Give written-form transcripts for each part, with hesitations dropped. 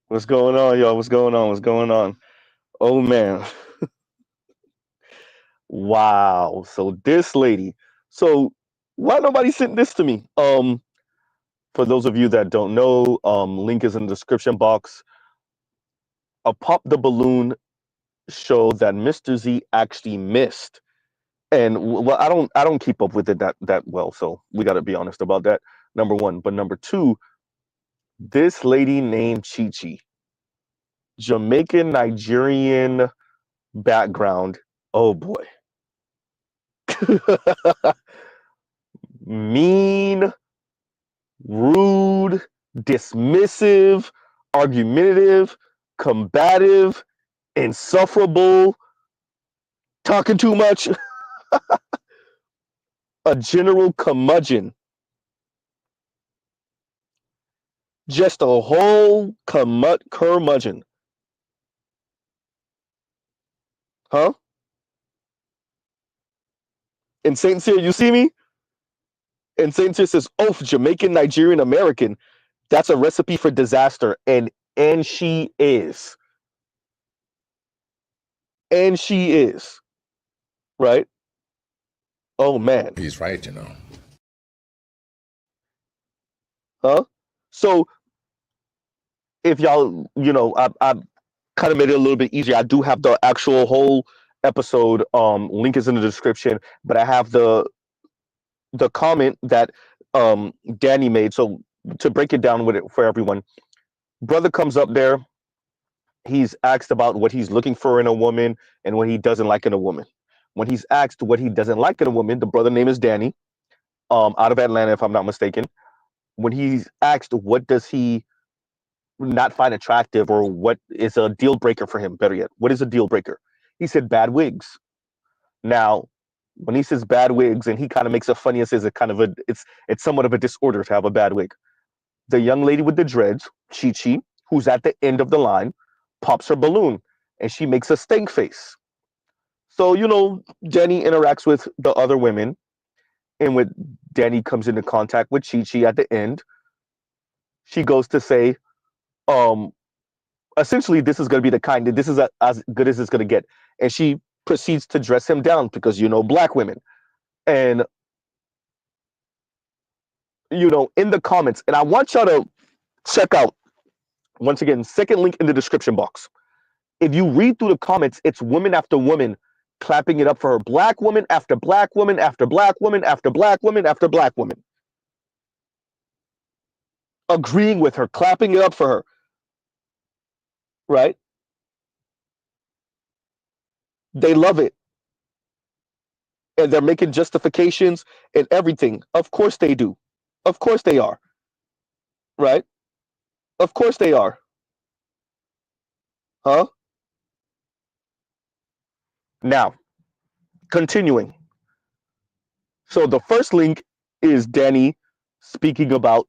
What's going on, y'all? What's going on? What's going on? Oh man. Wow. So this lady. So why nobody sent this to me? For those of you that don't know, link is in the description box. A pop the balloon show that Mr. Z actually missed. And well, I don't keep up with it that well, so we got to be honest about that. Number one, but number two, this lady named Chi Chi, Jamaican Nigerian background. Oh boy. Mean, rude, dismissive, argumentative, combative, insufferable, talking too much, a general curmudgeon, just a whole curmudgeon. Huh? And Saint Cyr, you see me? And Saint Cyr says, "Oh, Jamaican, Nigerian, American. That's a recipe for disaster." And she is. And she is. Right? Oh man. He's right, you know. Huh? So if y'all, I kind of made it a little bit easier. I do have the actual whole episode. Link is in the description, but I have the comment that Danny made. So to break it down with it for everyone, brother comes up there. He's asked about what he's looking for in a woman and what he doesn't like in a woman. When he's asked what he doesn't like in a woman, the brother name is Danny, out of Atlanta, if I'm not mistaken. When he's asked what does he not find attractive or what is a deal breaker for him, better yet, what is a deal breaker? He said bad wigs. Now, when he says bad wigs, and he kind of makes it funny and says it's somewhat of a disorder to have a bad wig. The young lady with the dreads, Chi Chi, who's at the end of the line, pops her balloon and she makes a stank face. So, Danny interacts with the other women, and when Danny comes into contact with Chi Chi at the end, she goes to say, um, essentially, this is going to be this is as good as it's going to get. And she proceeds to dress him down because, black women. And, in the comments, and I want y'all to check out, once again, second link in the description box. If you read through the comments, it's woman after woman clapping it up for her. Black woman after black woman after black woman after black woman after black woman. Agreeing with her, clapping it up for her. Right? They love it. And they're making justifications and everything. Of course they do. Of course they are. Right? Of course they are. Huh? Now, continuing. So the first link is Danny speaking about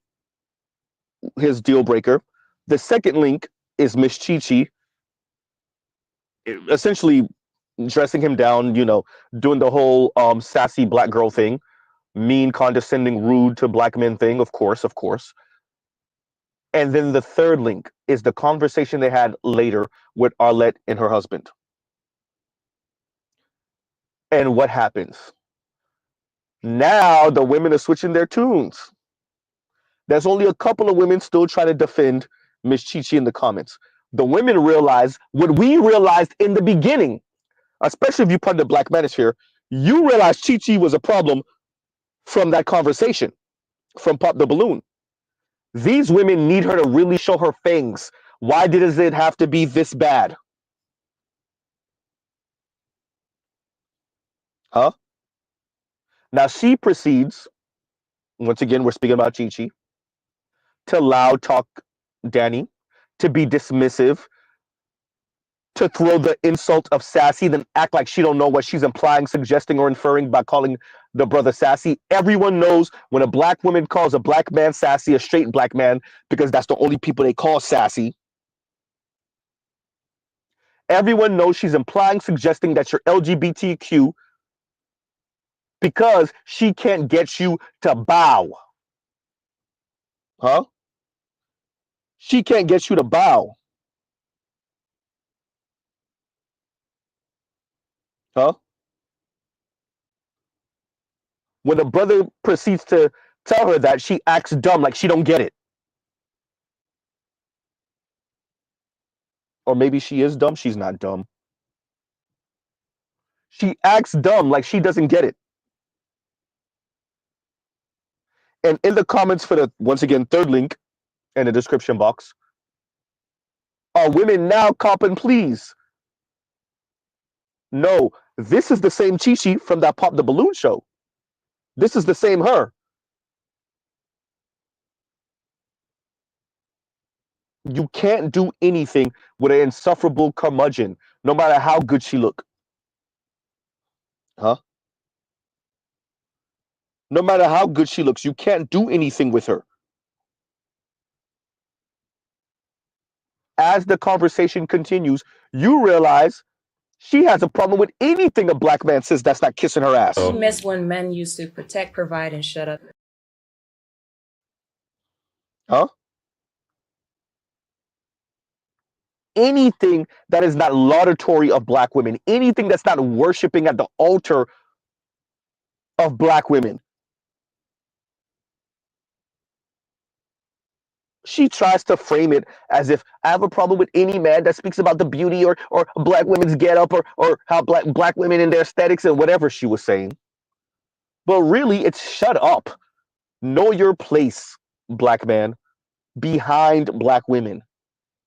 his deal breaker. The second link is Miss Chi Chi essentially dressing him down, doing the whole sassy black girl thing, mean, condescending, rude to black men thing, of course, of course. And then the third link is the conversation they had later with Arlette and her husband. And what happens? Now the women are switching their tunes. There's only a couple of women still trying to defend Miss Chi Chi in the comments. The women realize what we realized in the beginning, especially if you put the Black Manosphere, you realize Chi Chi was a problem from that conversation, from Pop the Balloon. These women need her to really show her fangs. Why does it have to be this bad? Huh? Now she proceeds, once again, we're speaking about Chi Chi, to loud talk Danny, to be dismissive, to throw the insult of sassy, then act like she don't know what she's implying, suggesting, or inferring by calling the brother sassy. Everyone knows when a black woman calls a black man sassy, a straight black man, because that's the only people they call sassy. Everyone knows she's implying, suggesting that you're LGBTQ because she can't get you to bow. Huh? She can't get you to bow. Huh? When the brother proceeds to tell her that, she acts dumb, like she don't get it. Or maybe she is dumb. She's not dumb. She acts dumb, like she doesn't get it. And in the comments for the, once again, third link in the description box, are women now copping please? No, this is the same Chi-Chi from that Pop the Balloon show. This is the same her. You can't do anything with an insufferable curmudgeon, no matter how good she look. Huh? No matter how good she looks, you can't do anything with her. As the conversation continues, you realize she has a problem with anything a black man says that's not kissing her ass. You miss when men used to protect, provide, and shut up. Huh? Anything that is not laudatory of black women, anything that's not worshiping at the altar of black women. She tries to frame it as if I have a problem with any man that speaks about the beauty or black women's get up or how black women and their aesthetics and whatever she was saying. But really, it's shut up. Know your place, black man, behind black women,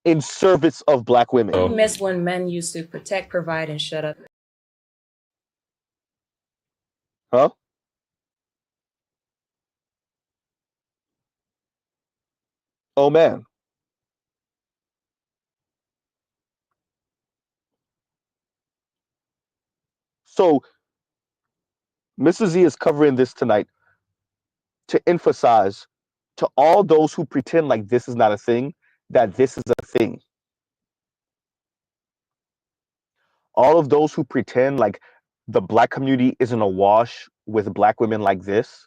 in service of black women. You miss when men used to protect, provide, and shut up. Huh? Oh man. So Mrs. Z is covering this tonight to emphasize to all those who pretend like this is not a thing, that this is a thing. All of those who pretend like the black community isn't awash with black women like this.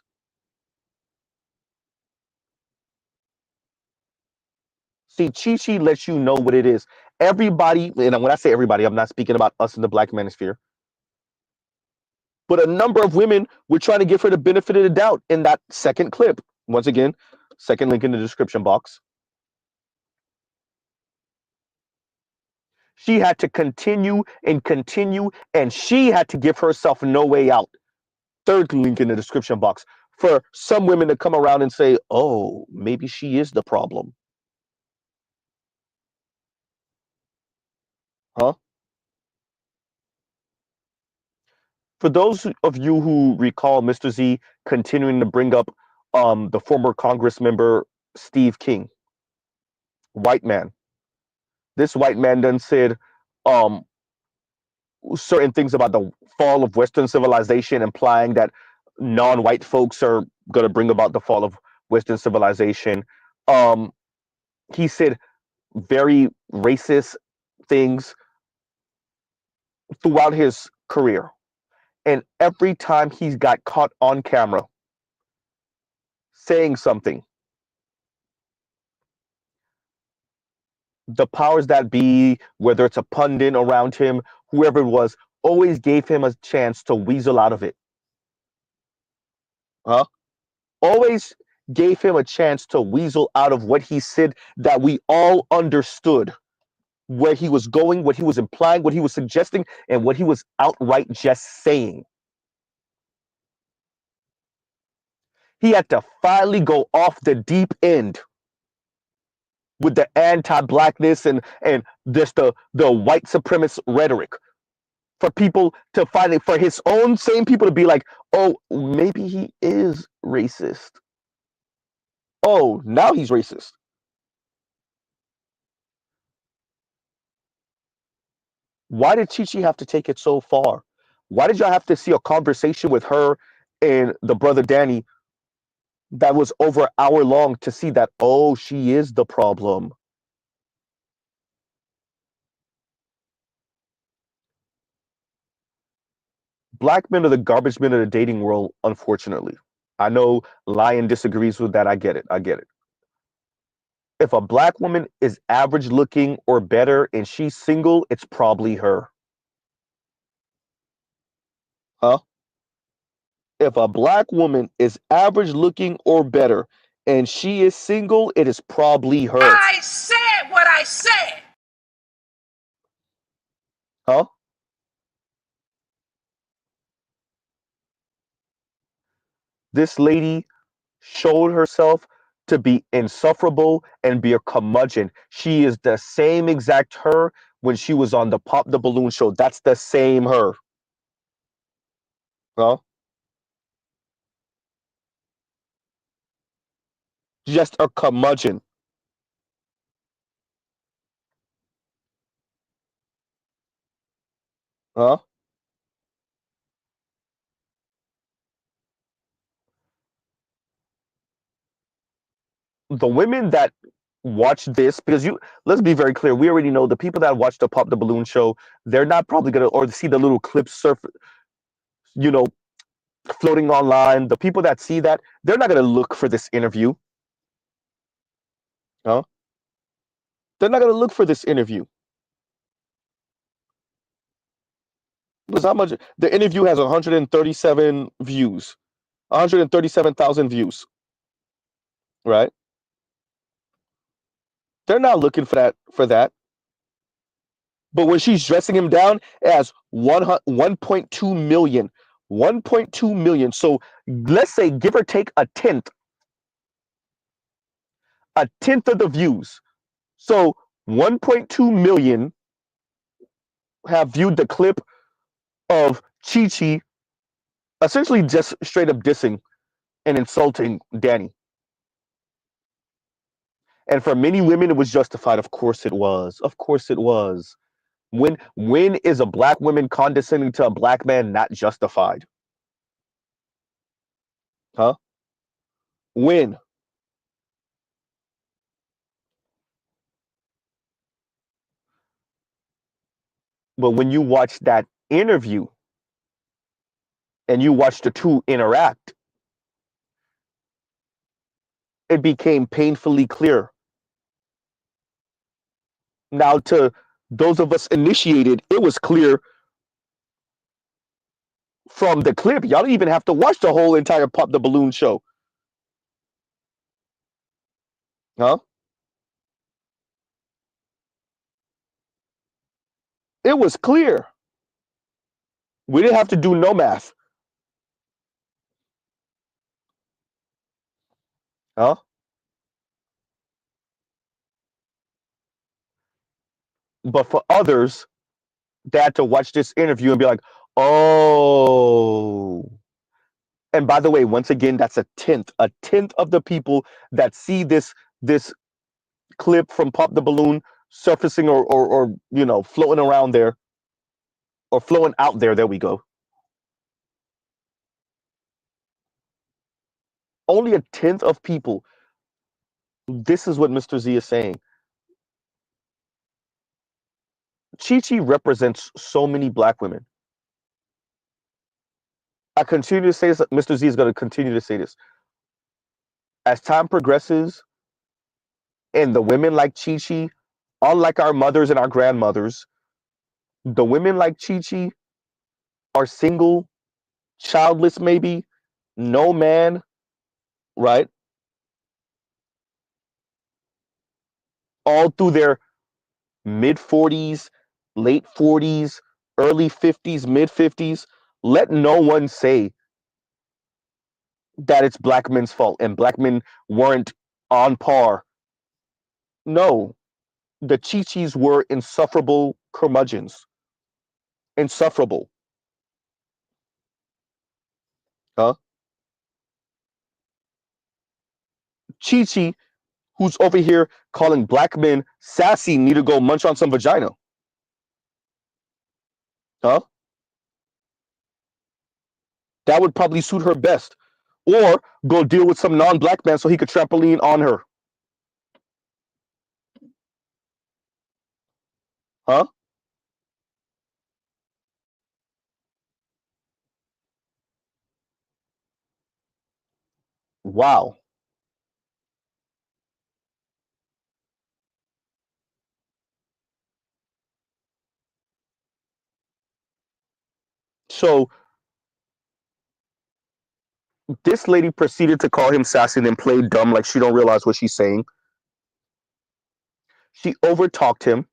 See, Chi-Chi lets you know what it is. Everybody, and when I say everybody, I'm not speaking about us in the black manosphere, but a number of women were trying to give her the benefit of the doubt in that second clip. Once again, second link in the description box. She had to continue and continue, and she had to give herself no way out. Third link in the description box for some women to come around and say, oh, maybe she is the problem. Huh? For those of you who recall Mr. Z continuing to bring up the former Congress member Steve King, white man. This white man then said um, certain things about the fall of Western civilization, implying that non-white folks are going to bring about the fall of Western civilization. He said very racist things throughout his career. And every time he's got caught on camera saying something, the powers that be, whether it's a pundit around him, whoever it was, always gave him a chance to weasel out of it. Huh? Always gave him a chance to weasel out of what he said that we all understood where he was going, what he was implying, what he was suggesting, and what he was outright just saying. He had to finally go off the deep end with the anti-blackness and just the white supremacist rhetoric for people to find it, for his own same people to be like, oh, maybe he is racist. Oh, now he's racist. Why did Chi-Chi have to take it so far? Why did y'all have to see a conversation with her and the brother Danny that was over an hour long to see that, oh, she is the problem? Black men are the garbage men of the dating world, unfortunately. I know Lion disagrees with that. I get it. I get it. If a black woman is average looking or better and she's single, it's probably her. Huh? If a black woman is average looking or better and she is single, it is probably her. I said what I said. Huh? This lady showed herself to be insufferable and be a curmudgeon. She is the same exact her when she was on the Pop the Balloon show. That's the same her. Huh? Just a curmudgeon. Huh? The women that watch this, because you, let's be very clear, we already know the people that watch the Pop the Balloon show, they're not probably gonna, or see the little clips you know, floating online. The people that see that, they're not gonna look for this interview. Huh? They're not gonna look for this interview. Because how much the interview has 137 views, 137,000 views, right? They're not looking for that. But when she's dressing him down, it has 1.2 million. 1.2 million. So let's say, give or take a tenth of the views. So 1.2 million have viewed the clip of Chi Chi essentially just straight up dissing and insulting Danny. And for many women, it was justified. Of course it was. Of course it was. When is a black woman condescending to a black man not justified? Huh? When? But when you watch that interview and you watch the two interact, it became painfully clear. Now, to those of us initiated, it was clear from the clip. Y'all don't even have to watch the whole entire Pop the Balloon show. Huh? It was clear. We didn't have to do no math. Huh? But for others, they had to watch this interview and be like, oh. And by the way, once again, that's a tenth of the people that see this clip from Pop the Balloon surfacing or floating around there or flowing out there. There we go. Only a tenth of people. This is what Mr. Z is saying. Chi Chi represents so many black women. I continue to say this. Mr. Z is going to continue to say this. As time progresses, and the women like Chi Chi, unlike our mothers and our grandmothers, the women like Chi Chi are single, childless, maybe, no man, right? All through their mid 40s, late 40s, early 50s, mid 50s. Let no one say that it's black men's fault and black men weren't on par. No, the Chi-Chis were insufferable curmudgeons. Insufferable. Huh? Chi-Chi, who's over here calling black men sassy, need to go munch on some vagina. Huh? That would probably suit her best. Or go deal with some non-black man so he could trampoline on her. Huh? Wow. So this lady proceeded to call him sassy and then play dumb like she don't realize what she's saying. She overtalked him.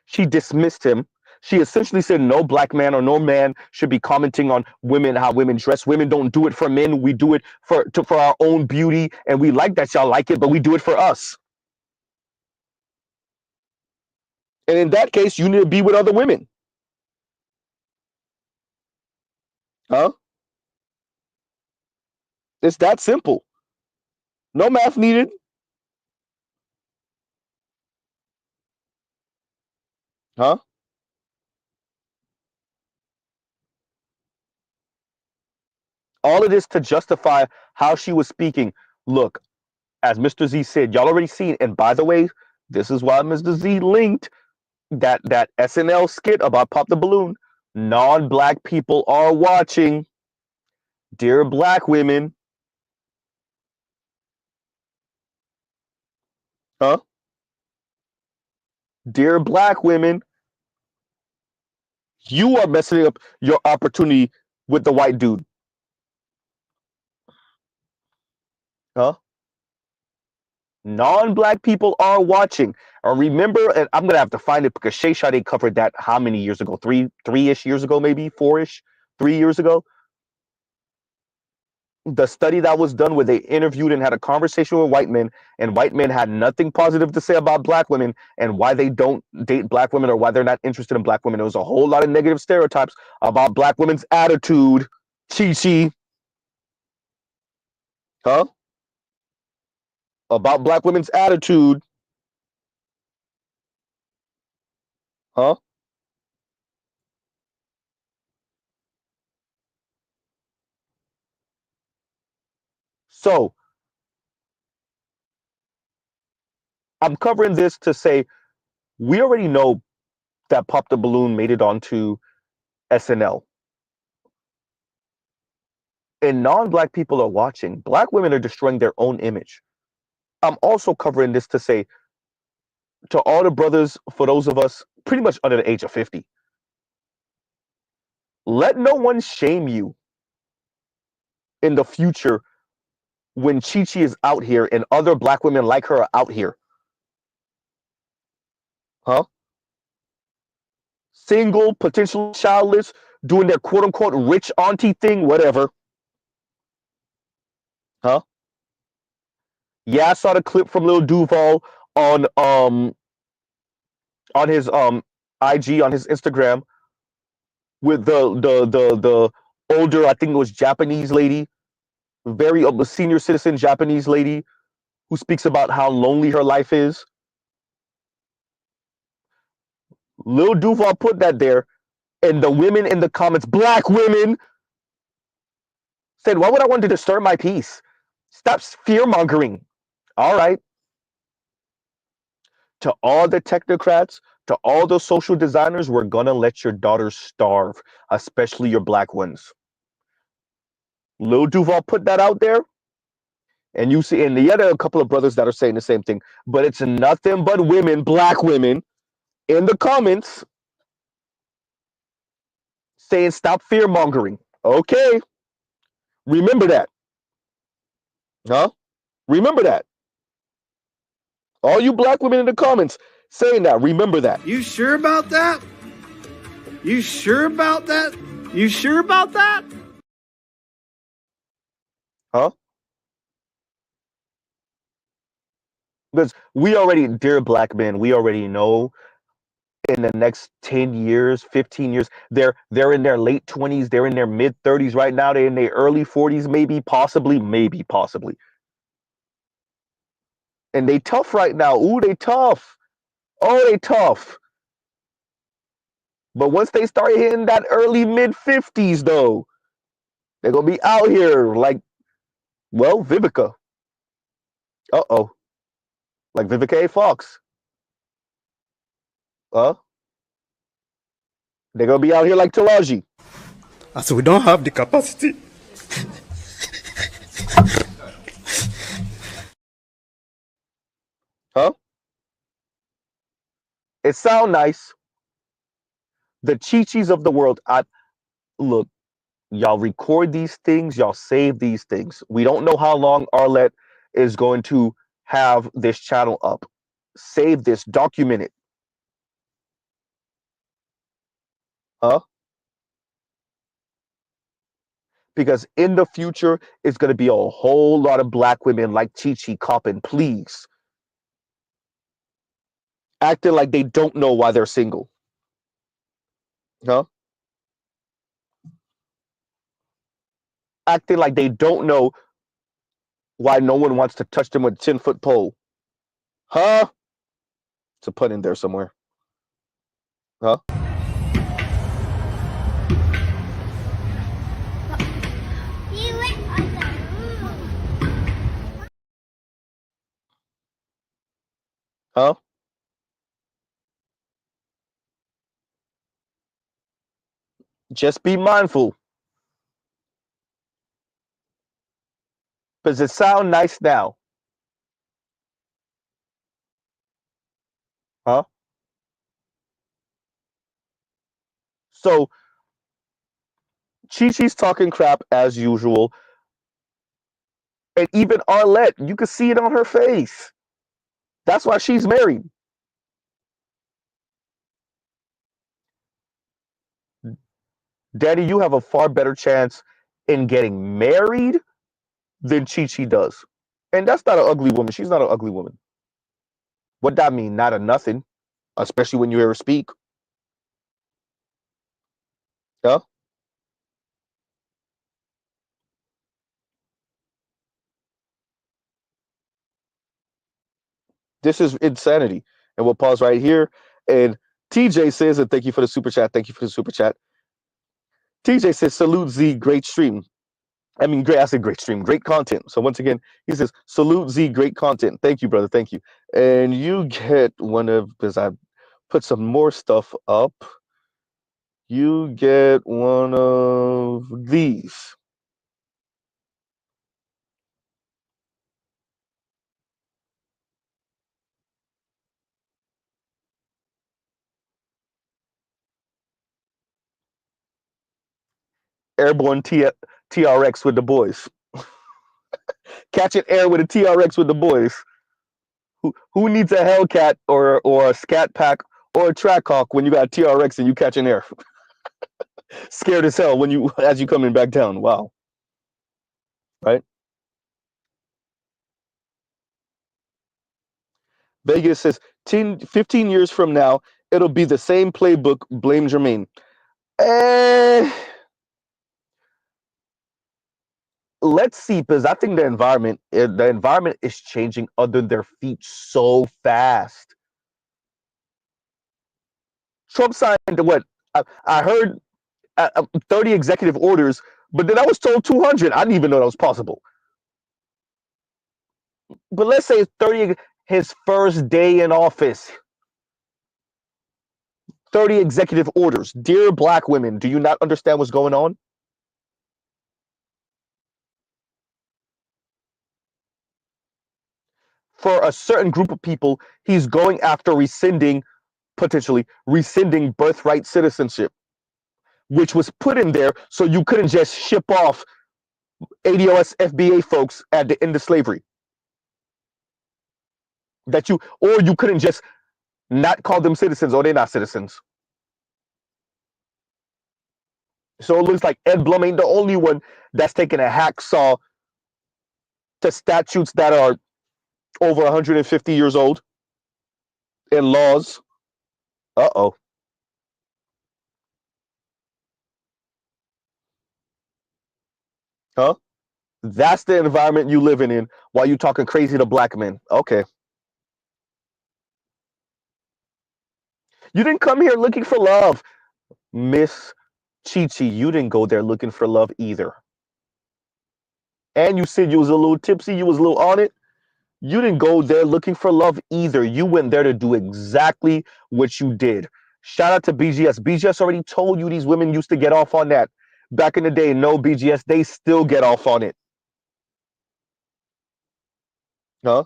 She dismissed him. She essentially said no black man or no man should be commenting on women, how women dress. Women don't do it for men. We do it for our own beauty, and we like that y'all like it, but we do it for us. And in that case, you need to be with other women. Huh? It's that simple. No math needed. Huh? All of this to justify how she was speaking. Look, as Mr. Z said, y'all already seen. And by the way, this is why Mr. Z linked that SNL skit about Pop the Balloon. Non-black people are watching. Dear black women. Huh? Dear black women, you are messing up your opportunity with the white dude. Huh? Non-black people are watching. Remember, and I'm gonna have to find it because Shay Sade covered that how many years ago? Three-ish years ago, maybe four-ish, 3 years ago. The study that was done where they interviewed and had a conversation with white men, and white men had nothing positive to say about black women and why they don't date black women or why they're not interested in black women. There was a whole lot of negative stereotypes about black women's attitude. Chi, huh? About black women's attitude, huh? So I'm covering this to say we already know that Pop the Balloon made it onto SNL. And non-black people are watching. Black women are destroying their own image. I'm also covering this to say to all the brothers, for those of us pretty much under the age of 50, let no one shame you in the future when Chi Chi is out here and other black women like her are out here. Huh? Single, potentially childless, doing their quote unquote rich auntie thing, whatever. Huh? Yeah, I saw the clip from Lil Duval on his IG, on his Instagram, with the older, I think it was Japanese lady, very senior citizen Japanese lady who speaks about how lonely her life is. Lil Duval put that there, and the women in the comments, black women, said, "Why would I want to disturb my peace? Stop fear mongering." All right. To all the technocrats, to all the social designers, we're gonna let your daughters starve, especially your black ones. Lil Duval put that out there, and you see, and the other couple of brothers that are saying the same thing, but it's nothing but women, black women, in the comments saying stop fear mongering. Okay, remember that, huh? Remember that. All you black women in the comments saying that, remember that. You sure about that? You sure about that? You sure about that? Huh? Because we already, dear black men, we already know in the next 10 years, 15 years, they're in their late 20s, they're in their mid 30s right now, they're in their early 40s, maybe, possibly. And they tough right now. Ooh, they tough. Oh, they tough. But once they start hitting that early mid 50s, though, they're gonna be out here like, well, Vivica. Uh-oh. Like Vivica A. Fox. They're gonna be out here like Taraji. As we don't have the capacity It sound nice. The Chi-Chis of the world. I look, y'all record these things, y'all save these things. We don't know how long Arlette is going to have this channel up. Save this, document it. Huh? Because in the future, it's going to be a whole lot of black women like Chi-Chi copping, please. Acting like they don't know why they're single. Huh? Acting like they don't know why no one wants to touch them with a 10-foot pole. Huh? It's a pun in there somewhere. Huh? Huh? Just be mindful. Does it sound nice now? Huh? So Chi-Chi's talking crap as usual. And even Arlette, you can see it on her face. That's why she's married. Daddy, you have a far better chance in getting married than Chi-Chi does. And that's not an ugly woman. She's not an ugly woman. What that mean? Not a nothing, especially when you hear her speak. Yeah? This is insanity. And we'll pause right here. And TJ says, and thank you for the super chat. Thank you for the super chat. TJ says, salute Z, great stream. I mean, great. I said great stream, great content. So once again, he says, salute Z, great content. Thank you, brother. Thank you. And you get one of, because I put some more stuff up, you get one of these. Airborne TRX with the boys. Catching air with a TRX with the boys. Who needs a Hellcat or a Scat Pack or a Trackhawk when you got a TRX and you catching air? Scared as hell when you as you coming back down. Wow. Right? Vegas says 15 years from now, it'll be the same playbook, blame Jermaine. Let's see, because I think the environment is changing under their feet so fast. Trump signed what? I heard 30 executive orders, but then I was told 200. I didn't even know that was possible. But let's say 30, his first day in office, 30 executive orders. Dear black women, do you not understand what's going on? For a certain group of people, he's going after potentially rescinding birthright citizenship, which was put in there so you couldn't just ship off ADOS FBA folks at the end of slavery. Or you couldn't just not call them citizens or they're not citizens. So it looks like Ed Blum ain't the only one that's taking a hacksaw to statutes that are over 150 years old and laws. Uh-oh. Huh? That's the environment you living in while you talking crazy to black men. Okay. You didn't come here looking for love. Miss Chi-Chi, you didn't go there looking for love either. And you said you was a little tipsy, you was a little on it. You didn't go there looking for love either. You went there to do exactly what you did. Shout out to BGS. BGS already told you these women used to get off on that. Back in the day, no BGS, they still get off on it. Huh?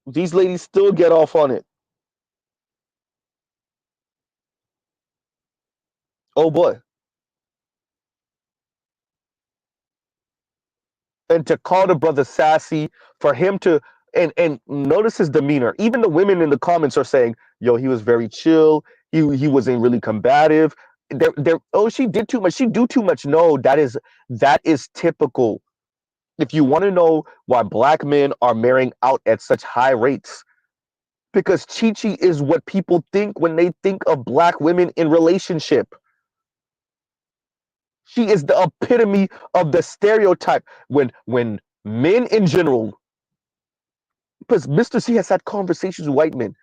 These ladies still get off on it. Oh boy. And to call the brother sassy, for him to and notice his demeanor. Even the women in the comments are saying, "Yo, he was very chill. He wasn't really combative." Oh, she did too much. She do too much. No, that is typical. If you want to know why black men are marrying out at such high rates, because Chi-Chi is what people think when they think of black women in relationship. She is the epitome of the stereotype when men in general, because Mr. C has had conversations with white men,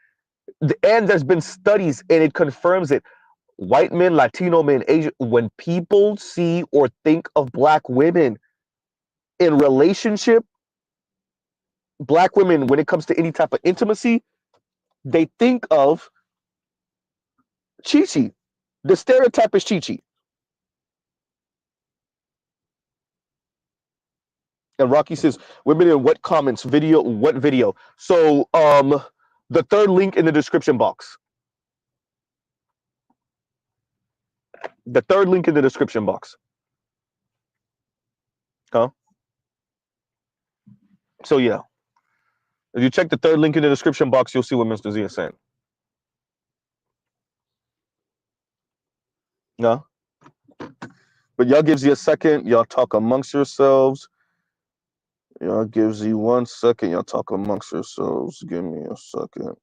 and there's been studies and it confirms it. White men, Latino men, Asian, when people see or think of black women in relationship, black women, when it comes to any type of intimacy, they think of Chi-Chi. The stereotype is Chi-Chi. And Rocky says, women in what comments? Video, what video? So, the third link in the description box. The third link in the description box. Huh? So, yeah. If you check the third link in the description box, you'll see what Mr. Z is saying. No? But y'all gives you a second. Y'all talk amongst yourselves. Y'all gives you 1 second. Y'all talk amongst yourselves. Give me a second.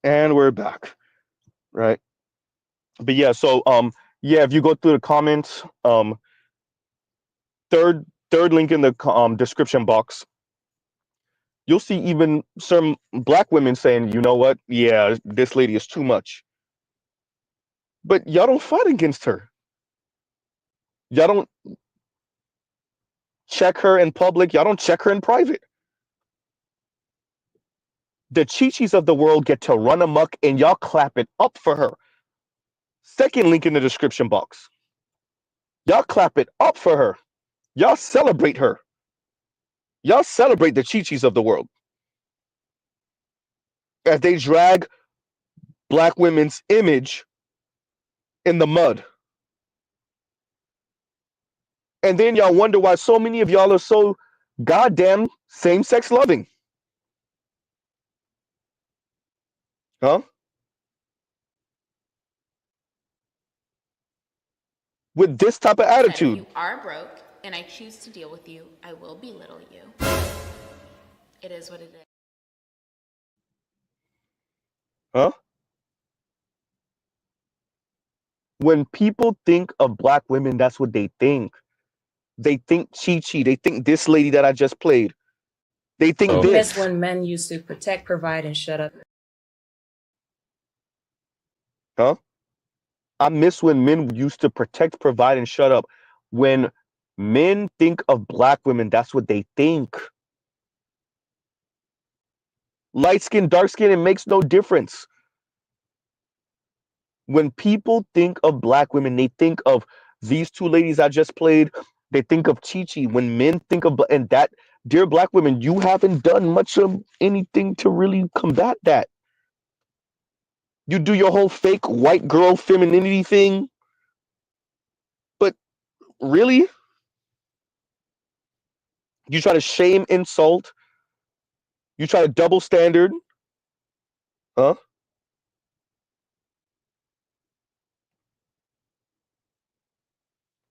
And we're back. Right. But yeah, so yeah, if you go through the comments, third link in the description box, you'll see even some black women saying, you know what, yeah, this lady is too much. But y'all don't fight against her. Y'all don't check her in public. Y'all don't check her in private. The Chi-Chis of the world get to run amok and y'all clap it up for her. Second link in the description box. Y'all clap it up for her. Y'all celebrate her. Y'all celebrate the Chi-Chis of the world as they drag black women's image in the mud. And then y'all wonder why so many of y'all are so goddamn same-sex loving. Huh? with this type of Said if attitude. you are broke and I choose to deal with you, I will belittle you. It is what it is. Huh? When people think of black women, that's what they think. They think Chi-Chi. They think this lady that I just played. They think I miss this. when men used to protect, provide, and shut up. Huh? I miss when men used to protect, provide, and shut up. When men think of black women, that's what they think. Light skin, dark skin, it makes no difference. When people think of black women, they think of these two ladies I just played. They think of Chi-Chi. When men think of, and that, dear black women, you haven't done much of anything to really combat that. You do your whole fake white girl femininity thing, but really, you try to shame, insult, you try to double standard, huh?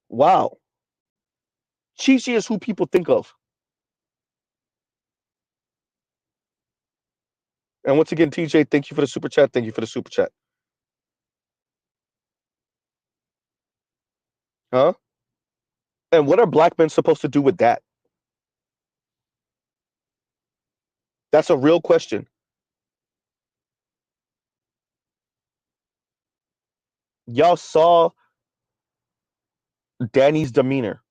Wow. Chi-Chi is who people think of. And once again, TJ, thank you for the super chat. Thank you for the super chat. Huh? And what are black men supposed to do with that? That's a real question. Y'all saw Danny's demeanor.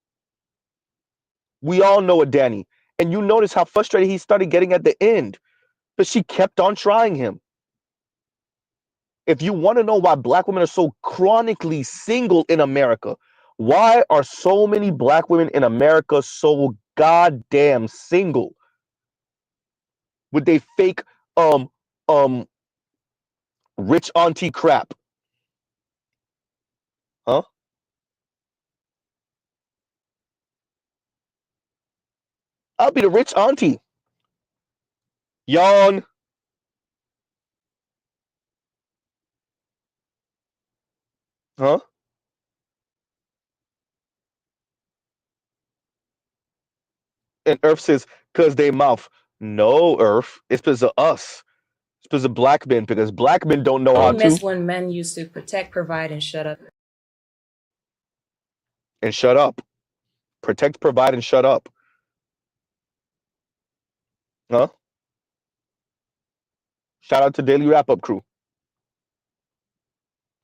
We all know a Danny. And you notice how frustrated he started getting at the end. But she kept on trying him. If you want to know why black women are so chronically single in America, why are so many black women in America so goddamn single? With they fake um um rich auntie crap? Huh? I'll be the rich auntie. Yawn. Huh? And Earth says, cause they mouth. No, Earth. It's because of us. It's because of black men, because black men don't know I how miss to. when men used to protect, provide, and shut up. And shut up. Protect, provide, and shut up. Huh? Shout out to Daily Wrap Up crew.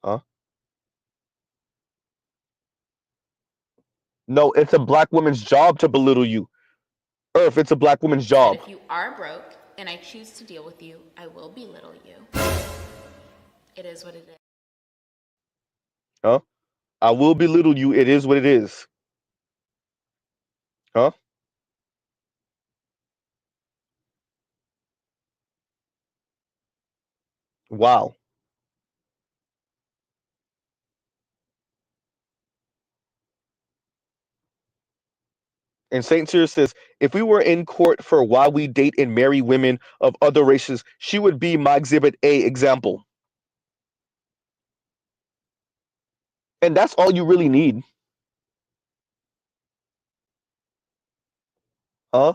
Huh? No, it's a black woman's job to belittle you. Earth, it's a black woman's Said job. if you are broke and I choose to deal with you, I will belittle you. It is what it is. Huh? I will belittle you. It is what it is. Huh? Wow. And Saint Cyr says, if we were in court for why we date and marry women of other races, she would be my exhibit A example. And that's all you really need. Huh?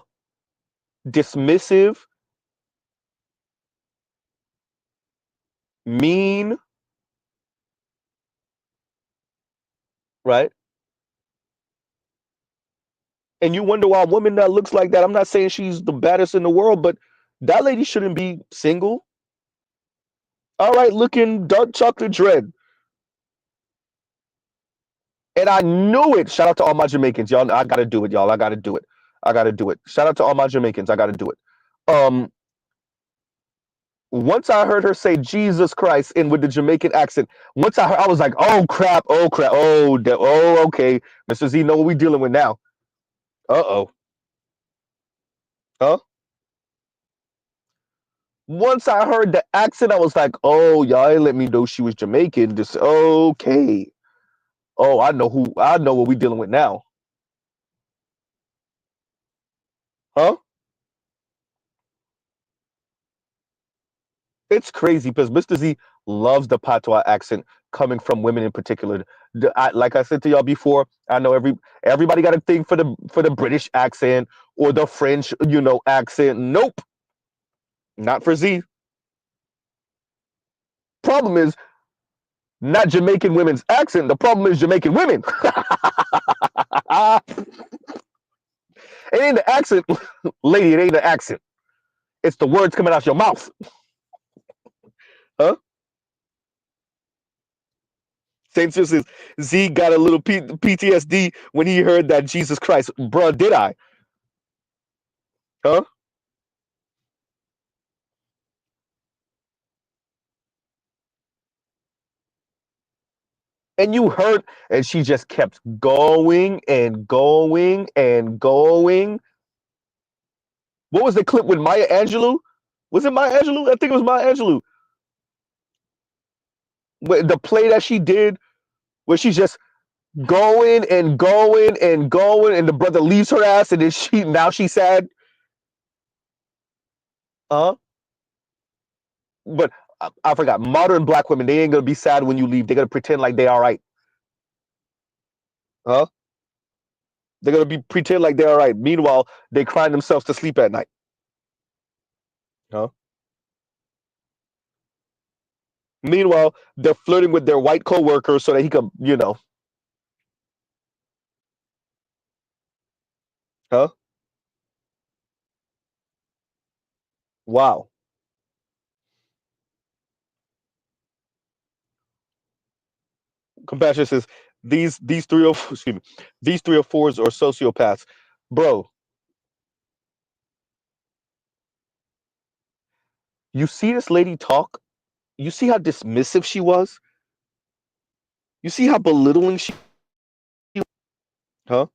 Dismissive, mean, right? And you wonder why a woman that looks like that, I'm not saying she's the baddest in the world, but that lady shouldn't be single. All right, looking dark chocolate dread. And I knew it. Shout out to all my Jamaicans. Y'all, I gotta do it, y'all. I gotta do it. I gotta do it. Shout out to all my Jamaicans. I gotta do it. Um, once I heard her say Jesus Christ in with the Jamaican accent, once I heard, I was like, oh crap, oh, okay. Mr. Z, know what we dealing with now. Uh-oh. Huh? Once I heard the accent, I was like, oh, y'all ain't let me know she was Jamaican. Just okay. Oh, I know what we dealing with now. Huh? It's crazy because Mr. Z loves the patois accent coming from women in particular. Like I said to y'all before, I know everybody got a thing for the British accent or the French, accent. Nope, not for Z. Problem is not Jamaican women's accent. The problem is Jamaican women. It ain't the accent, lady. It ain't the accent. It's the words coming out your mouth. Huh? Same says Z got a little PTSD when he heard that Jesus Christ. Bruh, did I? Huh? And you heard, and she just kept going and going and going. What was the clip with Maya Angelou? Was it Maya Angelou? I think it was Maya Angelou. The play that she did where she's just going and going and going, and the brother leaves her ass, and then she's sad. Huh? But I forgot. Modern black women, they ain't gonna be sad when you leave. They're gonna pretend like they all right. Huh? They're gonna be pretend like they're all right. Meanwhile, they crying themselves to sleep at night. Huh? Meanwhile, they're flirting with their white coworker so that he can, huh? Wow. Compassion says these 304, excuse me, these 304s are sociopaths, bro. You see this lady talk. You see how dismissive she was. You see how belittling she, huh?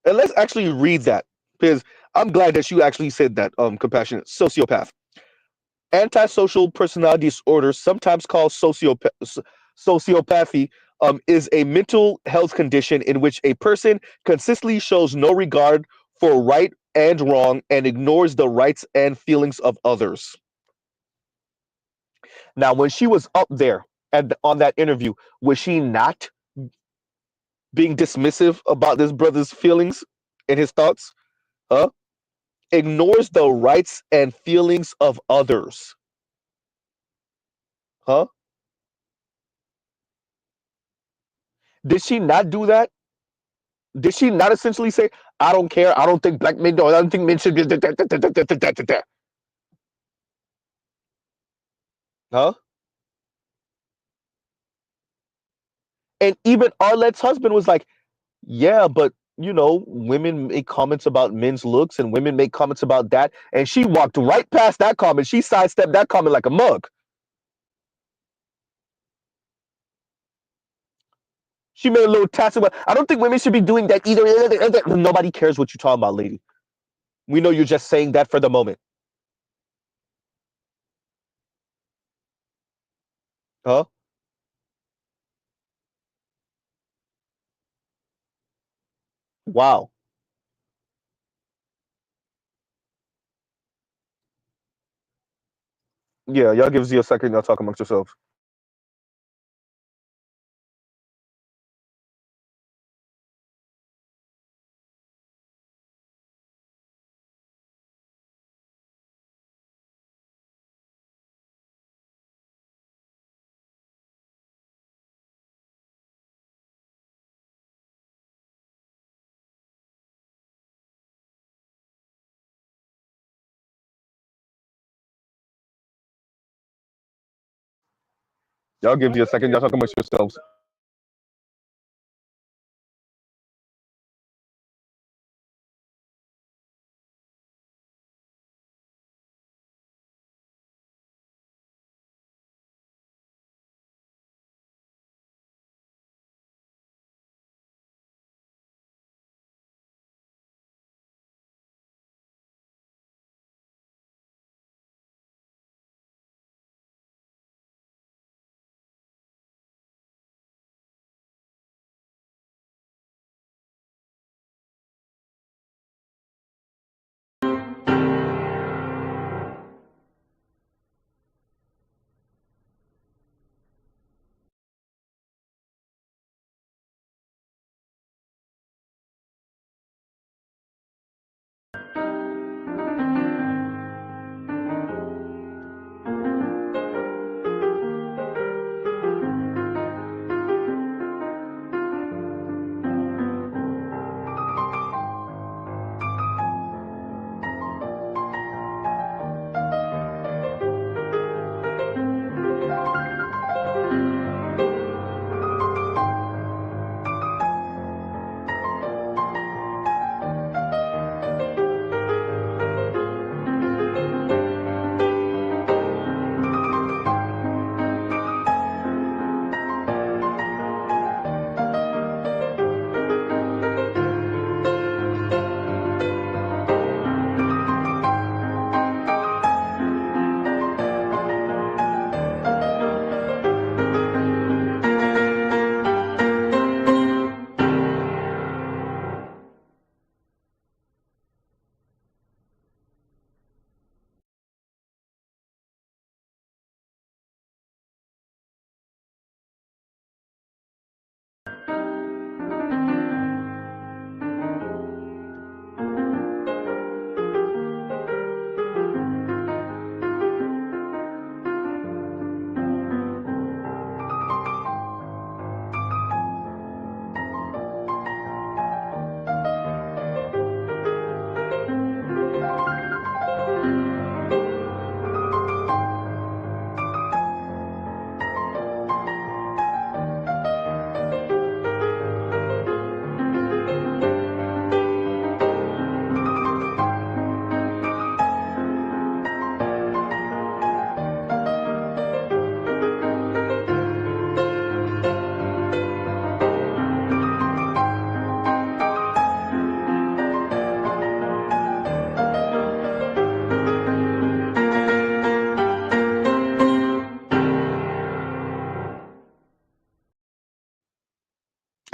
And let's actually read that because I'm glad that you actually said that. Compassionate sociopath, antisocial personality disorder, sometimes called sociopathy, is a mental health condition in which a person consistently shows no regard for right and wrong and ignores the rights and feelings of others. Now, when she was up there on that interview, was she not being dismissive about this brother's feelings and his thoughts? Huh? Ignores the rights and feelings of others. Huh? Did she not do that? Did she not essentially say, I don't care, I don't think black men, I don't think men should be huh? And even Arlette's husband was like, yeah, but women make comments about men's looks and women make comments about that. And she walked right past that comment. She sidestepped that comment like a mug. She made a little tacit. I don't think women should be doing that either. Nobody cares what you're talking about, lady. We know you're just saying that for the moment. Huh? Wow. Yeah, y'all give Z a second. Y'all talk amongst yourselves. Y'all give Z a second. Y'all talk amongst yourselves.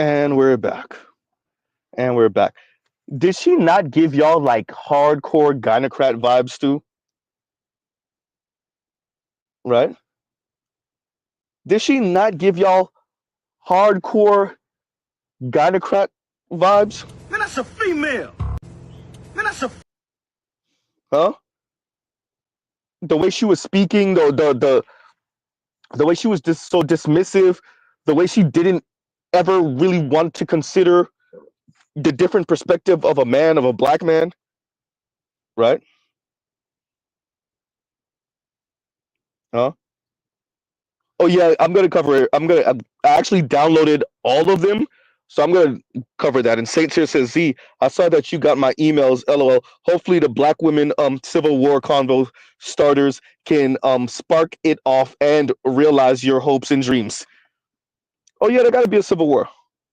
And we're back. And we're back. Did she not give y'all like hardcore gynocrat vibes too? Right? Did she not give y'all hardcore gynocrat vibes? Man, that's a female. Man, that's a. Huh? The way she was speaking, the way she was just so dismissive, the way she didn't ever really want to consider the different perspective of a man, of a black man, right? Huh? Oh yeah, I'm gonna cover it. I actually downloaded all of them, so I'm gonna cover that. And Saint here says, Z, I saw that you got my emails. LOL. Hopefully the Black women Civil War convo starters can spark it off and realize your hopes and dreams. Oh yeah, there gotta be a civil war,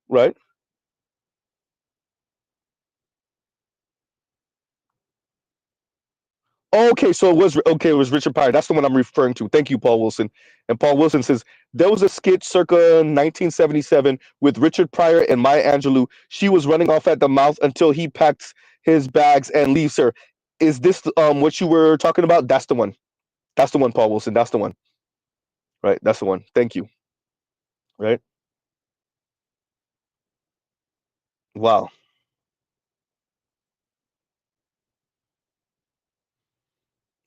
right? Okay, so it was Richard Pryor. That's the one I'm referring to. Thank you, Paul Wilson. And Paul Wilson says there was a skit circa 1977 with Richard Pryor and Maya Angelou. She was running off at the mouth until he packs his bags and leaves her. Is this what you were talking about? That's the one. That's the one, Paul Wilson. That's the one. Right. That's the one. Thank you. Right. Wow.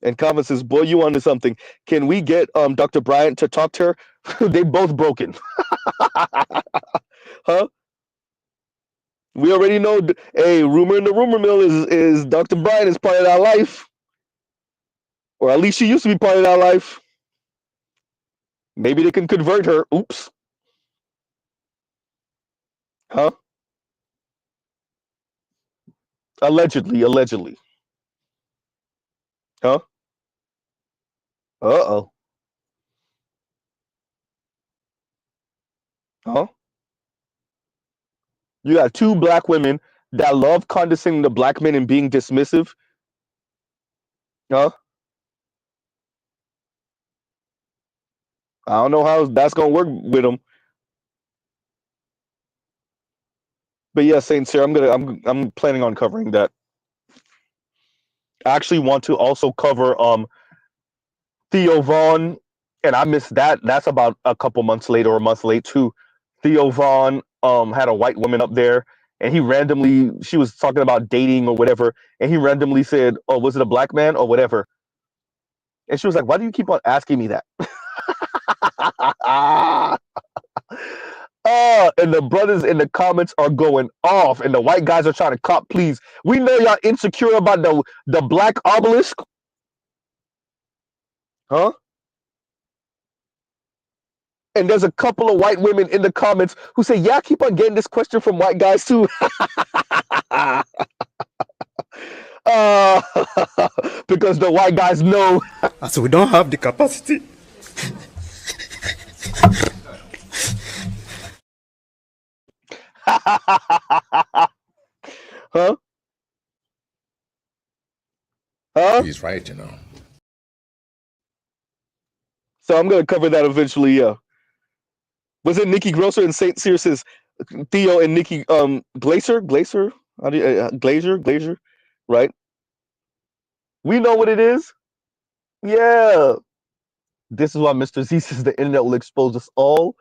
And Calvin says, boy, you onto something. Can we get Dr. Bryant to talk to her? They both broken. Huh? We already know. Hey, rumor in the rumor mill is Dr. Bryant is part of our life, or at least she used to be part of our life. Maybe they can convert her. Oops. Huh? Allegedly, allegedly. Huh? Uh-oh. Huh? You got two black women that love condescending to black men and being dismissive. Huh? I don't know how that's gonna work with them. But yeah, Saint Sarah, I'm planning on covering that. I actually want to also cover Theo Vaughn, and I missed that. That's about a couple months later or a month late too. Theo Vaughn had a white woman up there, and she was talking about dating or whatever, and he randomly said, "Oh, was it a black man or whatever?" And she was like, "Why do you keep on asking me that?" And the brothers in the comments are going off, and the white guys are trying to cop please. We know y'all insecure about the black obelisk, huh? And there's a couple of white women in the comments who say, "Yeah, I keep on getting this question from white guys too." uh, because the white guys know. So we don't have the capacity. Huh? Huh? He's right, you know. So I'm gonna cover that eventually. Yeah. Was it Nikki Grosser and Saint Cyr says Theo and Nikki Glazer? How do you, Glazer? Right? We know what it is. Yeah. This is why Mr. Z says the internet will expose us all.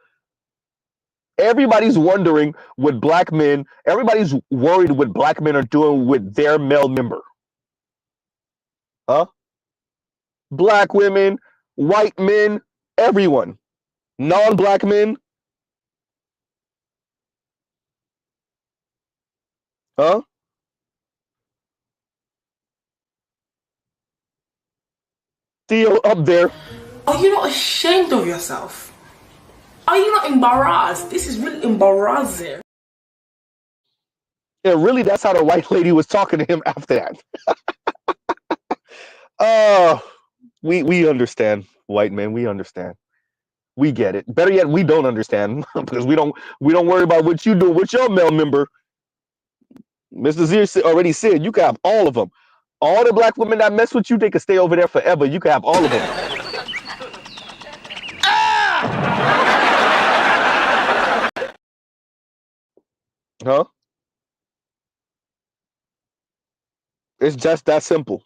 Everybody's wondering what black men. Everybody's worried what black men are doing with their male member. Huh? Black women, white men, everyone. Non-black men. Huh? Theo up there. Are you not ashamed of yourself? Are you not embarrassed? This is really embarrassing. Yeah, really, that's how the white lady was talking to him after that. We understand, white men. We understand. We get it. Better yet, we don't understand because we don't worry about what you do with your male member. Mr. Z already said you can have all of them. All the black women that mess with you, they can stay over there forever. You can have all of them. It's just that simple,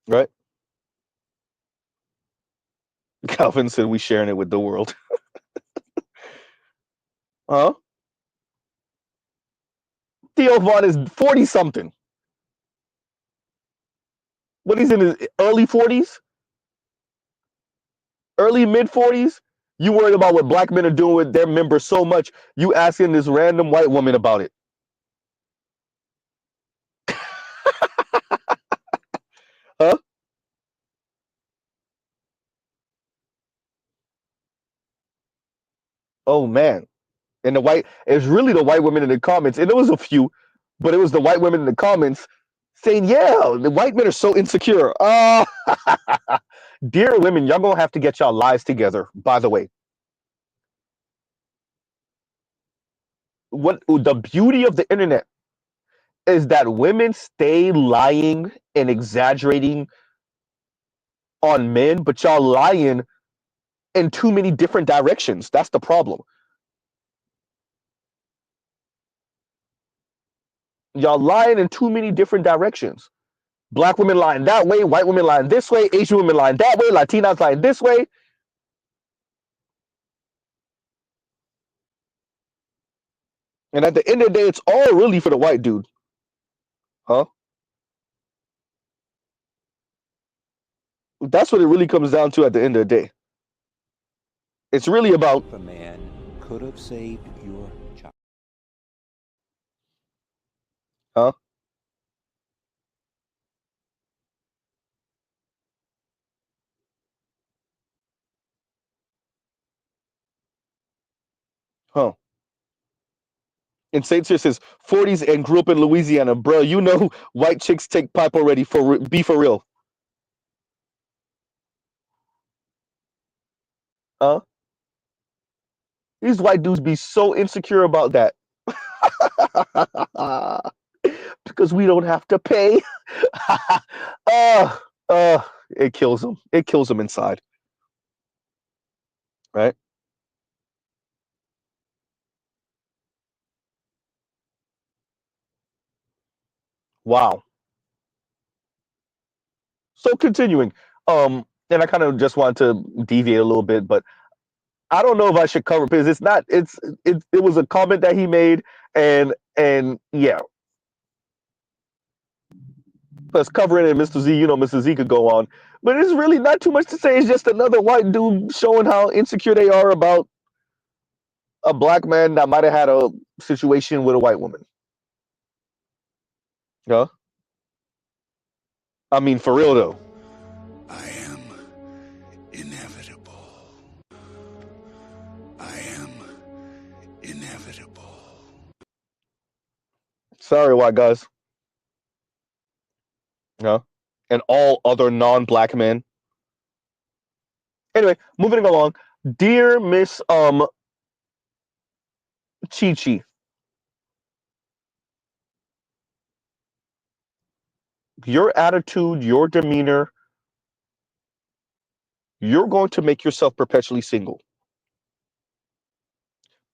right? Calvin said we sharing it with the world. Huh? Theo Vaughn is 40 something. What, he's in his early 40s, early mid 40s. You worried about what black men are doing with their members so much, you asking this random white woman about it. Huh? Oh man. And it's really the white women in the comments, and there was a few, but it was the white women in the comments saying, yeah, the white men are so insecure. Dear women, y'all gonna have to get y'all lives together, by the way. What the beauty of the internet is that women stay lying and exaggerating on men, but y'all lying in too many different directions. That's the problem. Y'all lying in too many different directions. Black women lying that way, white women lying this way, Asian women lying that way, Latinas lying this way. And at the end of the day, it's all really for the white dude. Huh? That's what it really comes down to at the end of the day. It's really about a man could have saved your child. huh? Huh. And Saint Cyr says 40s and grew up in Louisiana, bro. You know white chicks take pipe already. Be for real. Huh? These white dudes be so insecure about that. Because we don't have to pay. uh, it kills them. It kills them inside. Right? Wow. So continuing, and I kind of just wanted to deviate a little bit, but I don't know if I should cover because it's not. It was a comment that he made, and yeah, plus covering it, Mr. Z. You know, Mr. Z could go on, but it's really not too much to say. It's just another white dude showing how insecure they are about a black man that might have had a situation with a white woman. Yeah, I mean, for real though. I am inevitable. I am inevitable. Sorry, white guys. Yeah, and all other non-black men. Anyway, moving along. Dear Miss Chi Chi, your attitude, your demeanor, you're going to make yourself perpetually single,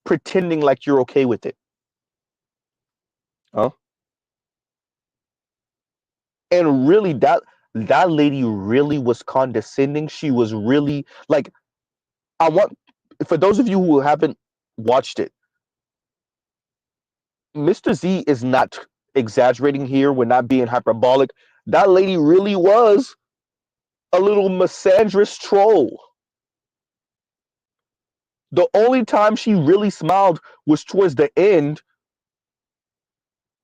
pretending like you're okay with it. Huh? And really, that lady really was condescending. She was really like, I want, for those of you who haven't watched it, Mr. Z is not exaggerating here. We're not being hyperbolic. That lady really was a little misandrous troll. The only time she really smiled was towards the end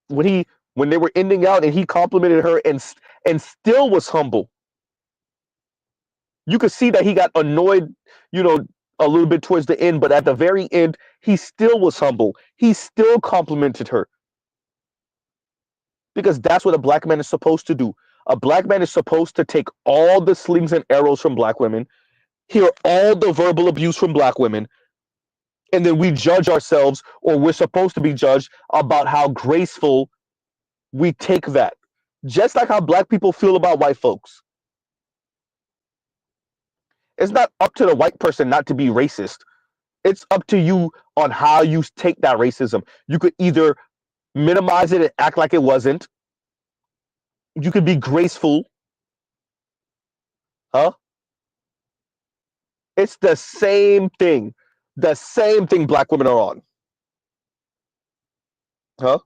when they were ending out and he complimented her and still was humble. You could see that he got annoyed, you know, a little bit towards the end, but at the very end, he still was humble. He still complimented her because that's what a black man is supposed to do. A black man is supposed to take all the slings and arrows from black women, hear all the verbal abuse from black women, and then we judge ourselves, or we're supposed to be judged about how graceful we take that. Just like how black people feel about white folks. It's not up to the white person not to be racist. It's up to you on how you take that racism. You could either minimize it and act like it wasn't. You could be graceful, huh? It's the same thing. The same thing black women are on, huh?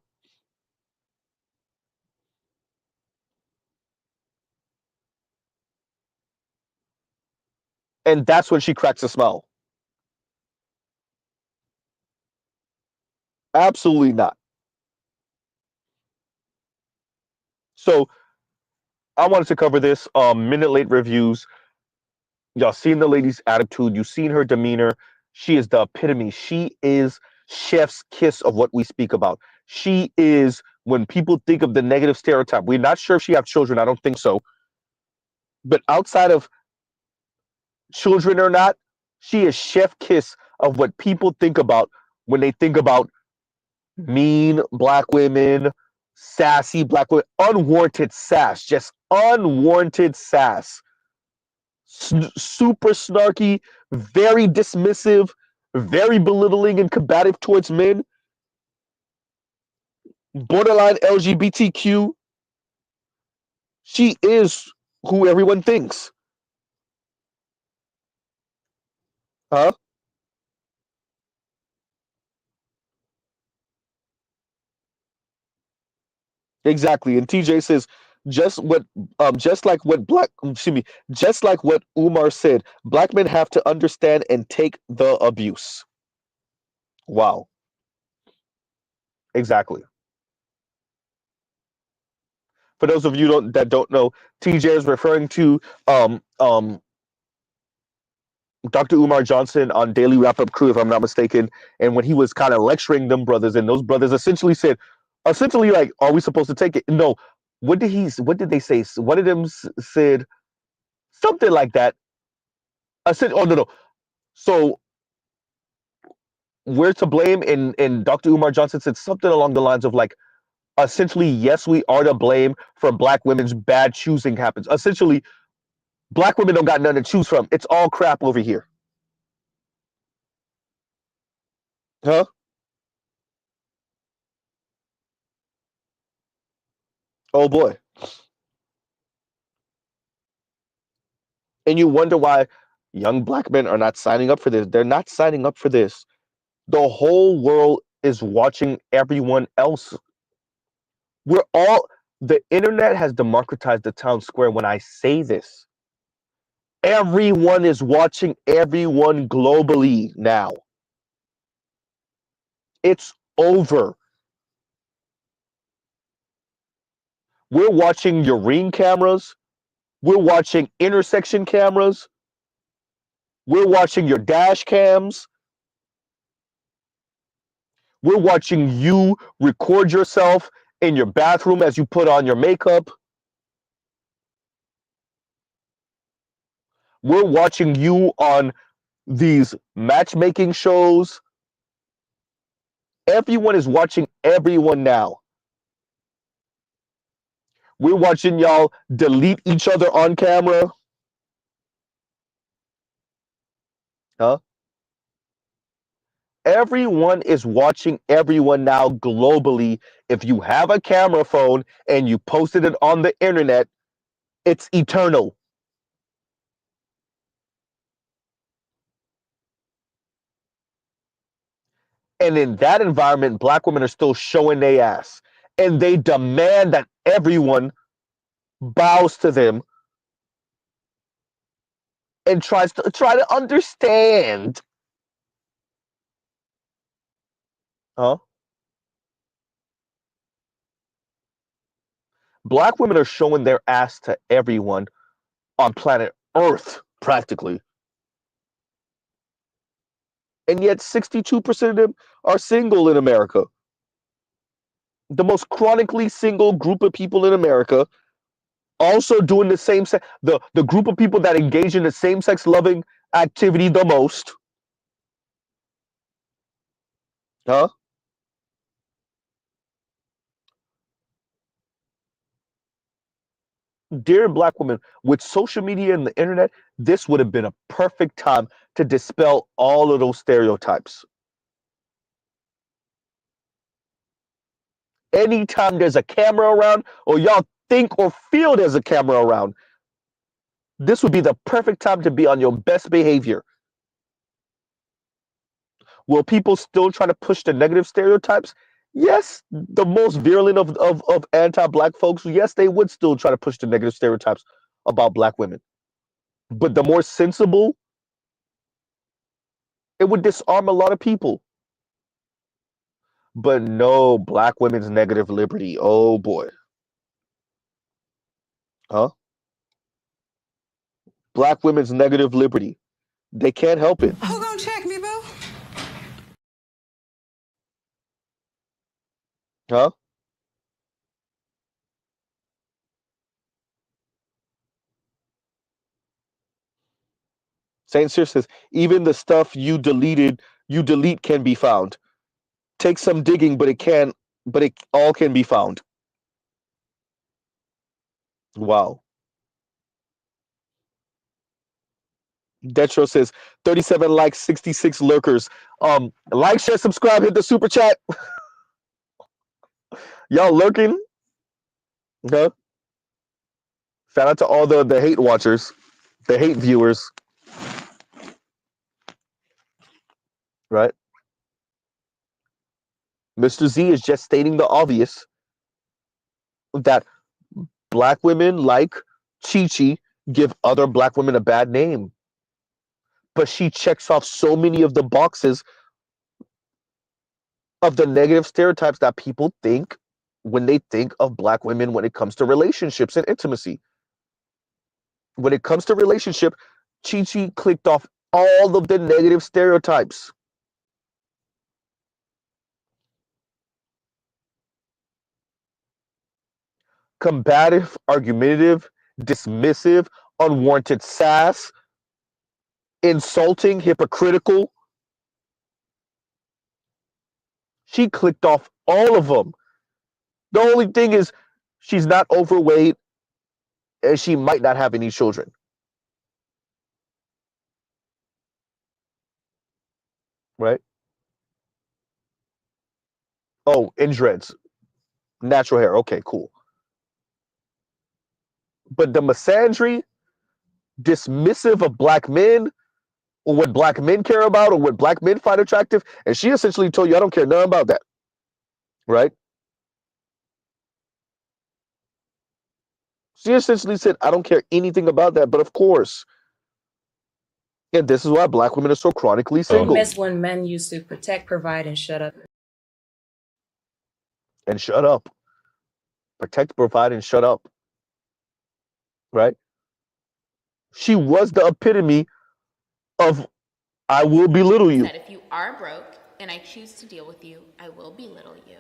And that's when she cracks a smile. Absolutely not. So I wanted to cover this. Minute late reviews. Y'all seen the lady's attitude. You've seen her demeanor. She is the epitome. She is chef's kiss of what we speak about. She is, when people think of the negative stereotype, we're not sure if she have children. I don't think so. But outside of children or not, she is chef kiss of what people think about when they think about mean black women, sassy black women, unwarranted sass, just unwarranted sass. Super snarky, very dismissive, very belittling and combative towards men, borderline LGBTQ. She is who everyone thinks. Huh? Exactly. And TJ says, just like what just like what Umar said, black men have to understand and take the abuse. Wow. Exactly. For those of you that don't know, TJ is referring to Dr. Umar Johnson on Daily Wrap Up Crew, if I'm not mistaken, and when he was kind of lecturing them brothers, and those brothers essentially said, like, are we supposed to take it? No. What did they say? One of them said something like that. I said, oh no. So we're to blame, and Dr. Umar Johnson said something along the lines of like, essentially, yes, we are to blame for black women's bad choosing happens. Essentially, black women don't got nothing to choose from. It's all crap over here. Huh? Oh boy. And you wonder why young black men are not signing up for this. They're not signing up for this. The whole world is watching everyone else. We're all, the internet has democratized the town square when I say this. Everyone is watching everyone globally now. It's over. We're watching your ring cameras. We're watching intersection cameras. We're watching your dash cams. We're watching you record yourself in your bathroom as you put on your makeup. We're watching you on these matchmaking shows. Everyone is watching everyone now. We're watching y'all delete each other on camera. Huh? Everyone is watching everyone now globally. If you have a camera phone and you posted it on the internet, it's eternal. And in that environment, black women are still showing their ass. And they demand that everyone bows to them and try to understand. Huh? Black women are showing their ass to everyone on planet Earth, practically. And yet 62% of them are single in America. The most chronically single group of people in America, also doing the same sex, the group of people that engage in the same sex loving activity the most. Huh? Dear black women, with social media and the internet, this would have been a perfect time to dispel all of those stereotypes. anytime there's a camera around, or y'all think or feel there's a camera around, this would be the perfect time to be on your best behavior. Will people still try to push the negative stereotypes? Yes, the most virulent of anti-black folks, yes, they would still try to push the negative stereotypes about black women. But the more sensible, it would disarm a lot of people. But no, black women's negative liberty. Oh boy. Huh? Black women's negative liberty. They can't help it. Who gonna check me, boo? Huh? Saint Cyr says, even the stuff you delete can be found. Take some digging, but it all can be found. Wow. Detro says 37 likes, 66 lurkers. Like, share, subscribe, hit the super chat. Y'all lurking? Huh? Shout out to all the hate watchers, the hate viewers. Right? Mr. Z is just stating the obvious that black women like Chi-Chi give other black women a bad name. But she checks off so many of the boxes of the negative stereotypes that people think when they think of black women when it comes to relationships and intimacy. When it comes to relationship, Chi-Chi clicked off all of the negative stereotypes. Combative, argumentative, dismissive, unwarranted sass, insulting, hypocritical. She clicked off all of them. The only thing is she's not overweight and she might not have any children. Right? Oh, in dreads. Natural hair. Okay, cool. But the misandry, dismissive of black men, or what black men care about, or what black men find attractive, and she essentially told you, I don't care nothing about that. Right? She essentially said, I don't care anything about that, but of course. And this is why black women are so chronically single. Miss when men used to protect, provide, and shut up. And shut up. Protect, provide, and shut up. Right? She was the epitome of I will belittle you. That if you are broke and I choose to deal with you, I will belittle you.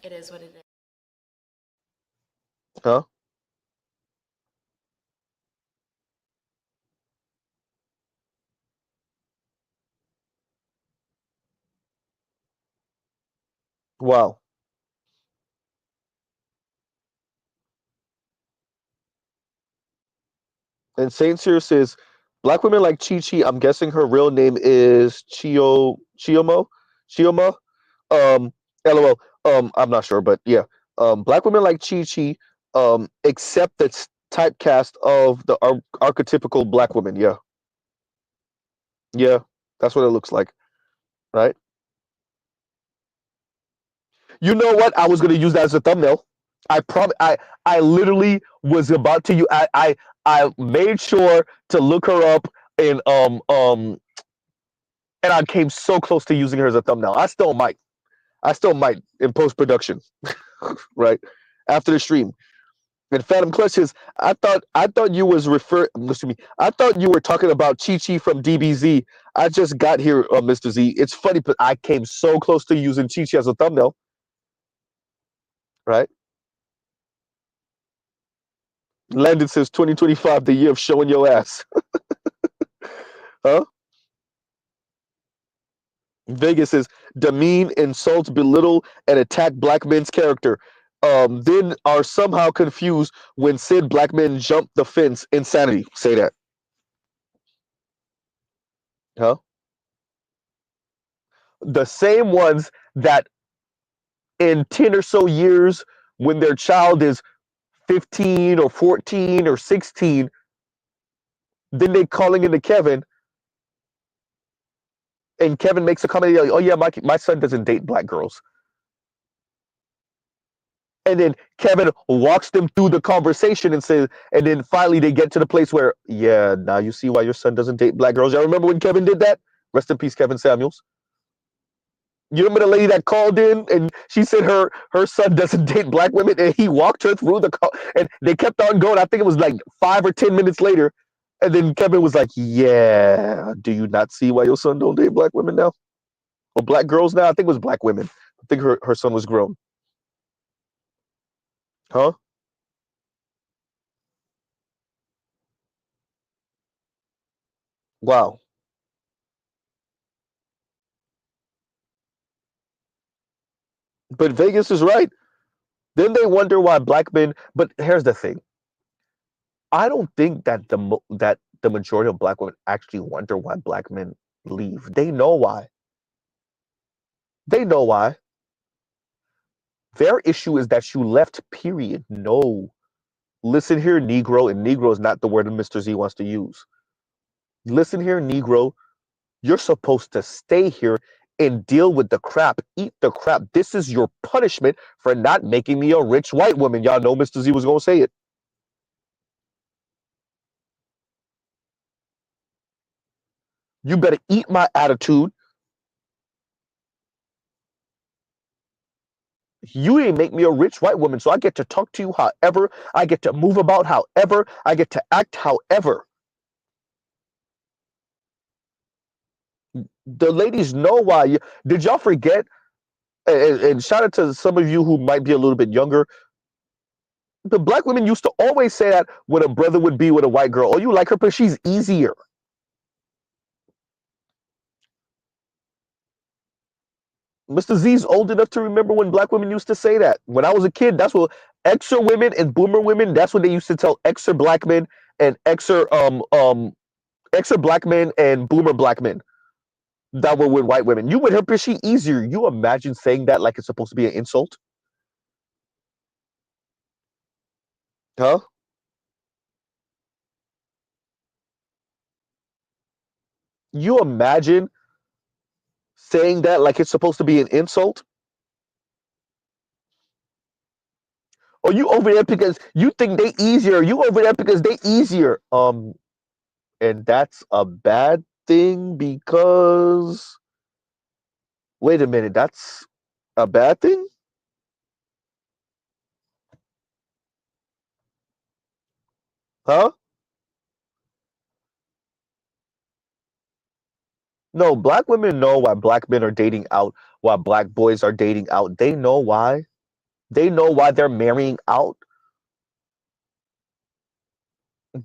It is what it is. Huh? Wow. And Saint Cyr says, black women like Chi-Chi, I'm guessing her real name is Chioma? Um, LOL. I'm not sure, but yeah. Black women like Chi-Chi accept the typecast of the archetypical black woman. Yeah. Yeah. That's what it looks like. Right? You know what? I was going to use that as a thumbnail. I literally was about to use. I made sure to look her up and and I came so close to using her as a thumbnail. I still might in post production, right after the stream. And Phantom Clutch says, I thought you was excuse me. I thought you were talking about Chi Chi from DBZ. I just got here, Mr. Z. It's funny, but I came so close to using Chi Chi as a thumbnail, right? Landon says 2025, the year of showing your ass. Huh? Vegas says demean, insult, belittle, and attack black men's character. Then are somehow confused when said black men jump the fence. Insanity. Say that. Huh? The same ones that in 10 or so years, when their child is 15 or 14 or 16, then they calling into Kevin, and Kevin makes a comment like, "Oh yeah, my son doesn't date black girls." And then Kevin walks them through the conversation and says, and then finally they get to the place where, yeah, now you see why your son doesn't date black girls. Y'all remember when Kevin did that? Rest in peace, Kevin Samuels. You remember the lady that called in and she said her son doesn't date black women, and he walked her through the call, and they kept on going. I think it was like 5 or 10 minutes later, and then Kevin was like, "Yeah, do you not see why your son don't date black women now, or black girls now?" I think it was black women. I think her son was grown, huh? Wow. But Vegas is right. Then they wonder why black men. But here's the thing: I don't think that that the majority of black women actually wonder why black men leave. They know why. They know why. Their issue is that you left. Period. No. Listen here, Negro, and Negro is not the word that Mr. Z wants to use. Listen here, Negro. You're supposed to stay here and deal with the crap, eat the crap. This is your punishment for not making me a rich white woman. Y'all know Mr. Z was gonna say it. You better eat my attitude. You ain't make me a rich white woman, so I get to talk to you however, I get to move about however, I get to act however. The ladies know why. Did y'all forget? And shout out to some of you who might be a little bit younger. The black women used to always say that when a brother would be with a white girl, "Oh, you like her, but she's easier." Mr. Z's old enough to remember when black women used to say that. When I was a kid, that's what extra women and boomer women. That's what they used to tell extra black men and extra black men and boomer black men that were with white women. You with her, but she easier. You imagine saying that like it's supposed to be an insult, huh? You imagine saying that like it's supposed to be an insult? Or you over there because you think they easier? You over there because they easier? And that's a bad thing because wait a minute, that's a bad thing? Huh? No, black women know why black men are dating out, why black boys are dating out. They know why. They know why they're marrying out.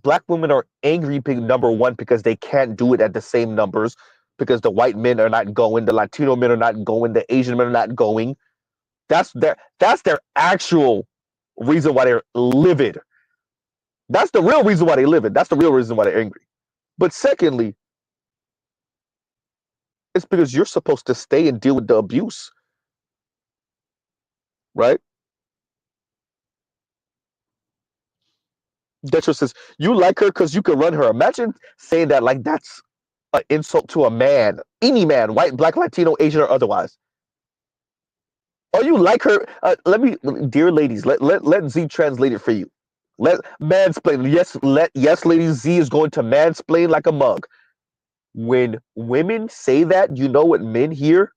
Black women are angry, number one, because they can't do it at the same numbers, because the white men are not going, the Latino men are not going, the Asian men are not going. That's their actual reason why they're livid. That's the real reason why they livid. That's the real reason why they're angry. But secondly, it's because you're supposed to stay and deal with the abuse, right? Detra says, you like her because you can run her. Imagine saying that like that's an insult to a man, any man, white, black, Latino, Asian, or otherwise. Oh, you like her? Let me, dear ladies, let Z translate it for you. Let mansplain. Yes, ladies. Z is going to mansplain like a mug. When women say that, you know what men hear?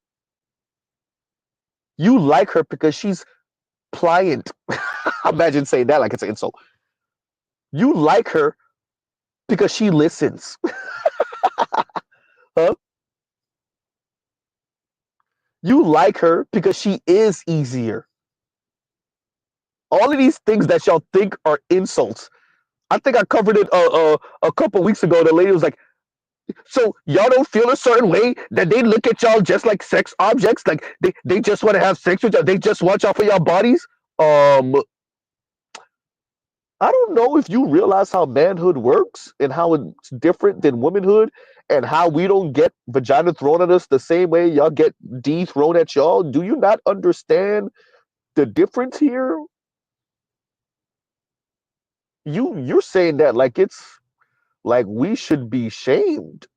You like her because she's pliant. Imagine saying that like it's an insult. You like her because she listens. Huh? You like her because she is easier. All of these things that y'all think are insults. I think I covered it a couple weeks ago. The lady was like, so y'all don't feel a certain way that they look at y'all just like sex objects? Like they just want to have sex with y'all. They just want y'all for y'all bodies? Um, I don't know if you realize how manhood works and how it's different than womanhood and how we don't get vagina thrown at us the same way y'all get D thrown at y'all. Do you not understand the difference here? You're saying that like it's like we should be shamed.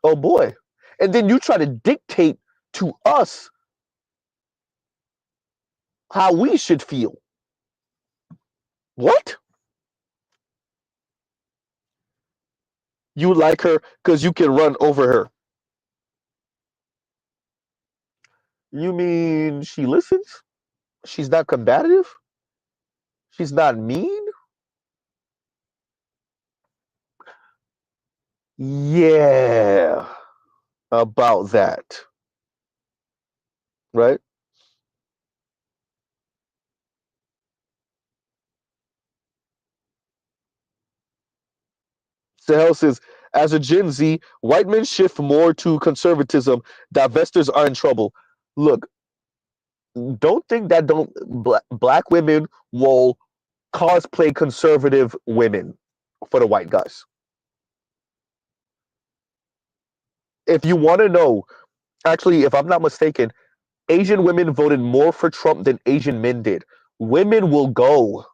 Oh boy. And then you try to dictate to us how we should feel. What? You like her because you can run over her. You mean she listens? She's not combative? She's not mean? Yeah, about that. Right? Sahel says, as a Gen Z, white men shift more to conservatism. Divestors are in trouble. Look, don't think that don't black women will cosplay conservative women for the white guys. If you want to know, actually, if I'm not mistaken, Asian women voted more for Trump than Asian men did. Women will go.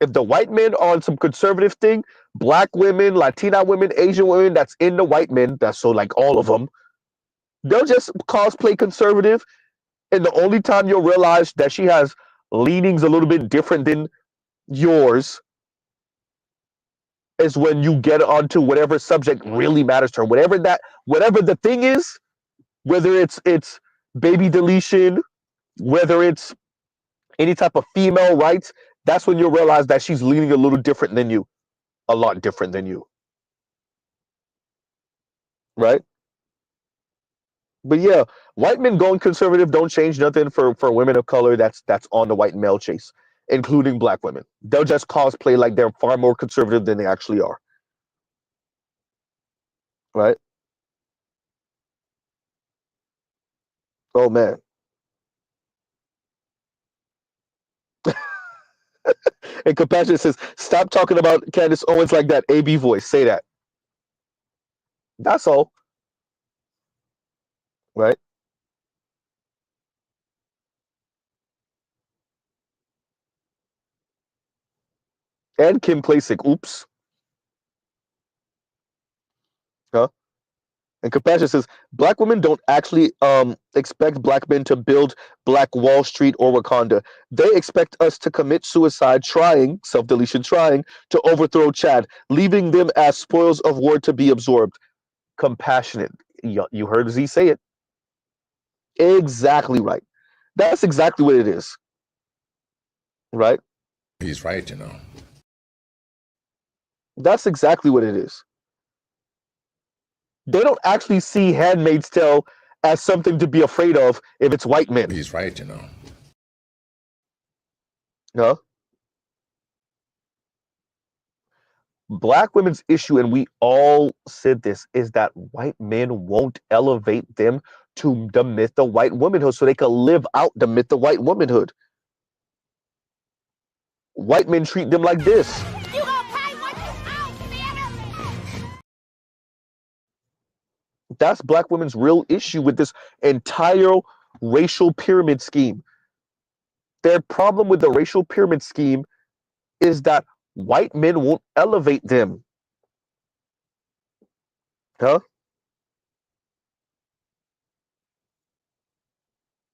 If the white men are on some conservative thing, black women, Latina women, Asian women that's in the white men, that's so like all of them, they'll just cosplay conservative. And the only time you'll realize that she has leanings a little bit different than yours is when you get onto whatever subject really matters to her. Whatever the thing is, whether it's baby deletion, whether it's any type of female rights, that's when you'll realize that she's leaning a little different than you, a lot different than you, right? But yeah, white men going conservative don't change nothing for women of color that's on the white male chase, including black women. They'll just cosplay like they're far more conservative than they actually are, right? Oh man. And Compassion says, stop talking about Candace Owens like that. AB voice, say that. That's all, right? And Kim Klacik, oops. Huh? And Compassion says, black women don't actually expect black men to build Black Wall Street or Wakanda. They expect us to commit suicide trying, self-deletion trying, to overthrow Chad, leaving them as spoils of war to be absorbed. Compassionate. You heard Z say it. Exactly right. That's exactly what it is. Right? He's right, you know. That's exactly what it is. They don't actually see Handmaid's Tale as something to be afraid of if it's white men. He's right, you know. No? Black women's issue, and we all said this, is that white men won't elevate them to the myth of white womanhood so they can live out the myth of white womanhood. White men treat them like this. You gonna pay what you owe, nigga? That's black women's real issue with this entire racial pyramid scheme. Their problem with the racial pyramid scheme is that white men won't elevate them. Huh?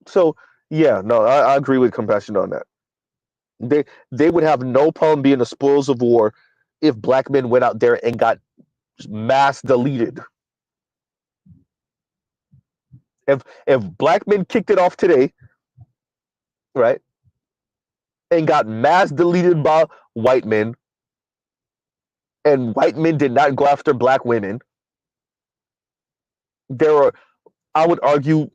So, yeah, no, I agree with Compassion on that. They would have no problem being the spoils of war if black men went out there and got mass deleted. If black men kicked it off today, right, and got mass deleted by white men, and white men did not go after black women, there are, I would argue,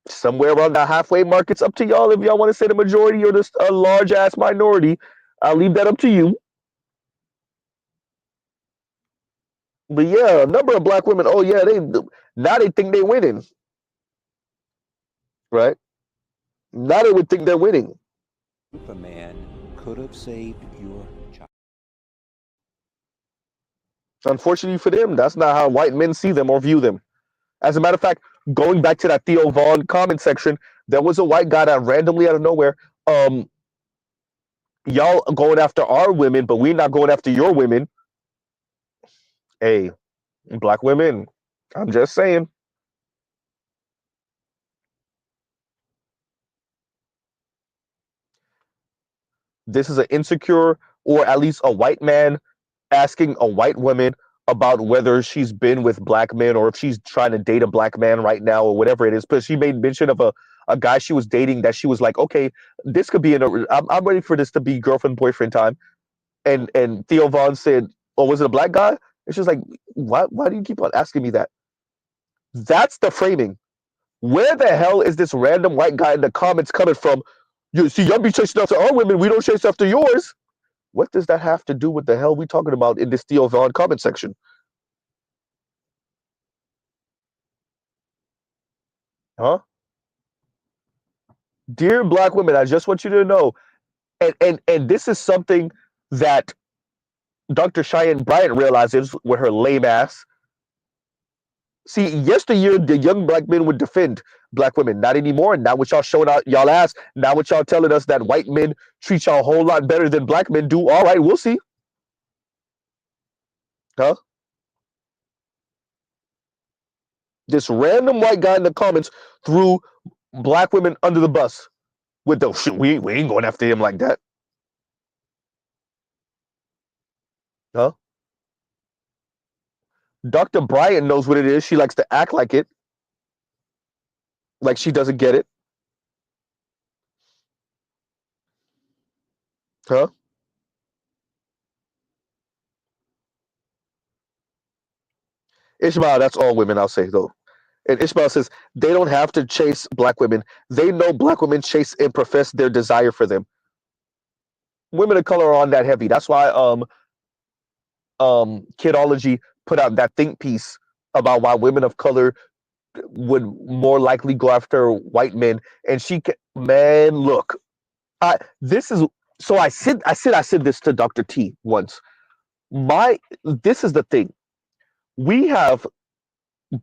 somewhere around the halfway mark. It's up to y'all if y'all want to say the majority or just a large ass minority. I'll leave that up to you. But yeah, a number of black women, oh yeah, they think they're winning. Right? Now they would think they're winning. Superman could have saved your child. Unfortunately for them, that's not how white men see them or view them. As a matter of fact, going back to that Theo Vaughn comment section, there was a white guy that randomly out of nowhere, y'all going after our women, but we're not going after your women. Hey, black women, I'm just saying. This is an insecure, or at least a white man asking a white woman about whether she's been with black men or if she's trying to date a black man right now or whatever it is. But she made mention of a guy she was dating that she was like, okay, this could be I'm ready for this to be girlfriend boyfriend time. And Theo Vaughn said, oh, was it a black guy? And she's like, why do you keep on asking me that? That's the framing. Where the hell is this random white guy in the comments coming from? You see, y'all be chasing after our women, we don't chase after yours. What does that have to do with the hell we talking about in this Theo Vaughn comment section? Huh? Dear black women, I just want you to know, and this is something that Dr. Cheyenne Bryant realizes with her lame ass. See, yesteryear, the young black men would defend black women. Not anymore. Now what y'all showing out y'all ass. Now what y'all telling us that white men treat y'all a whole lot better than black men do. All right, we'll see. Huh? This random white guy in the comments threw black women under the bus with the shit. We ain't going after him like that. Huh? Dr. Bryant knows what it is. She likes to act like it. Like she doesn't get it. Huh? Ishmael, that's all women, I'll say though. And Ishmael says they don't have to chase black women. They know black women chase and profess their desire for them. Women of color are on that heavy. That's why Kidology put out that think piece about why women of color would more likely go after white men. And man, look, this is so I said this to Dr. T once. This is the thing. We have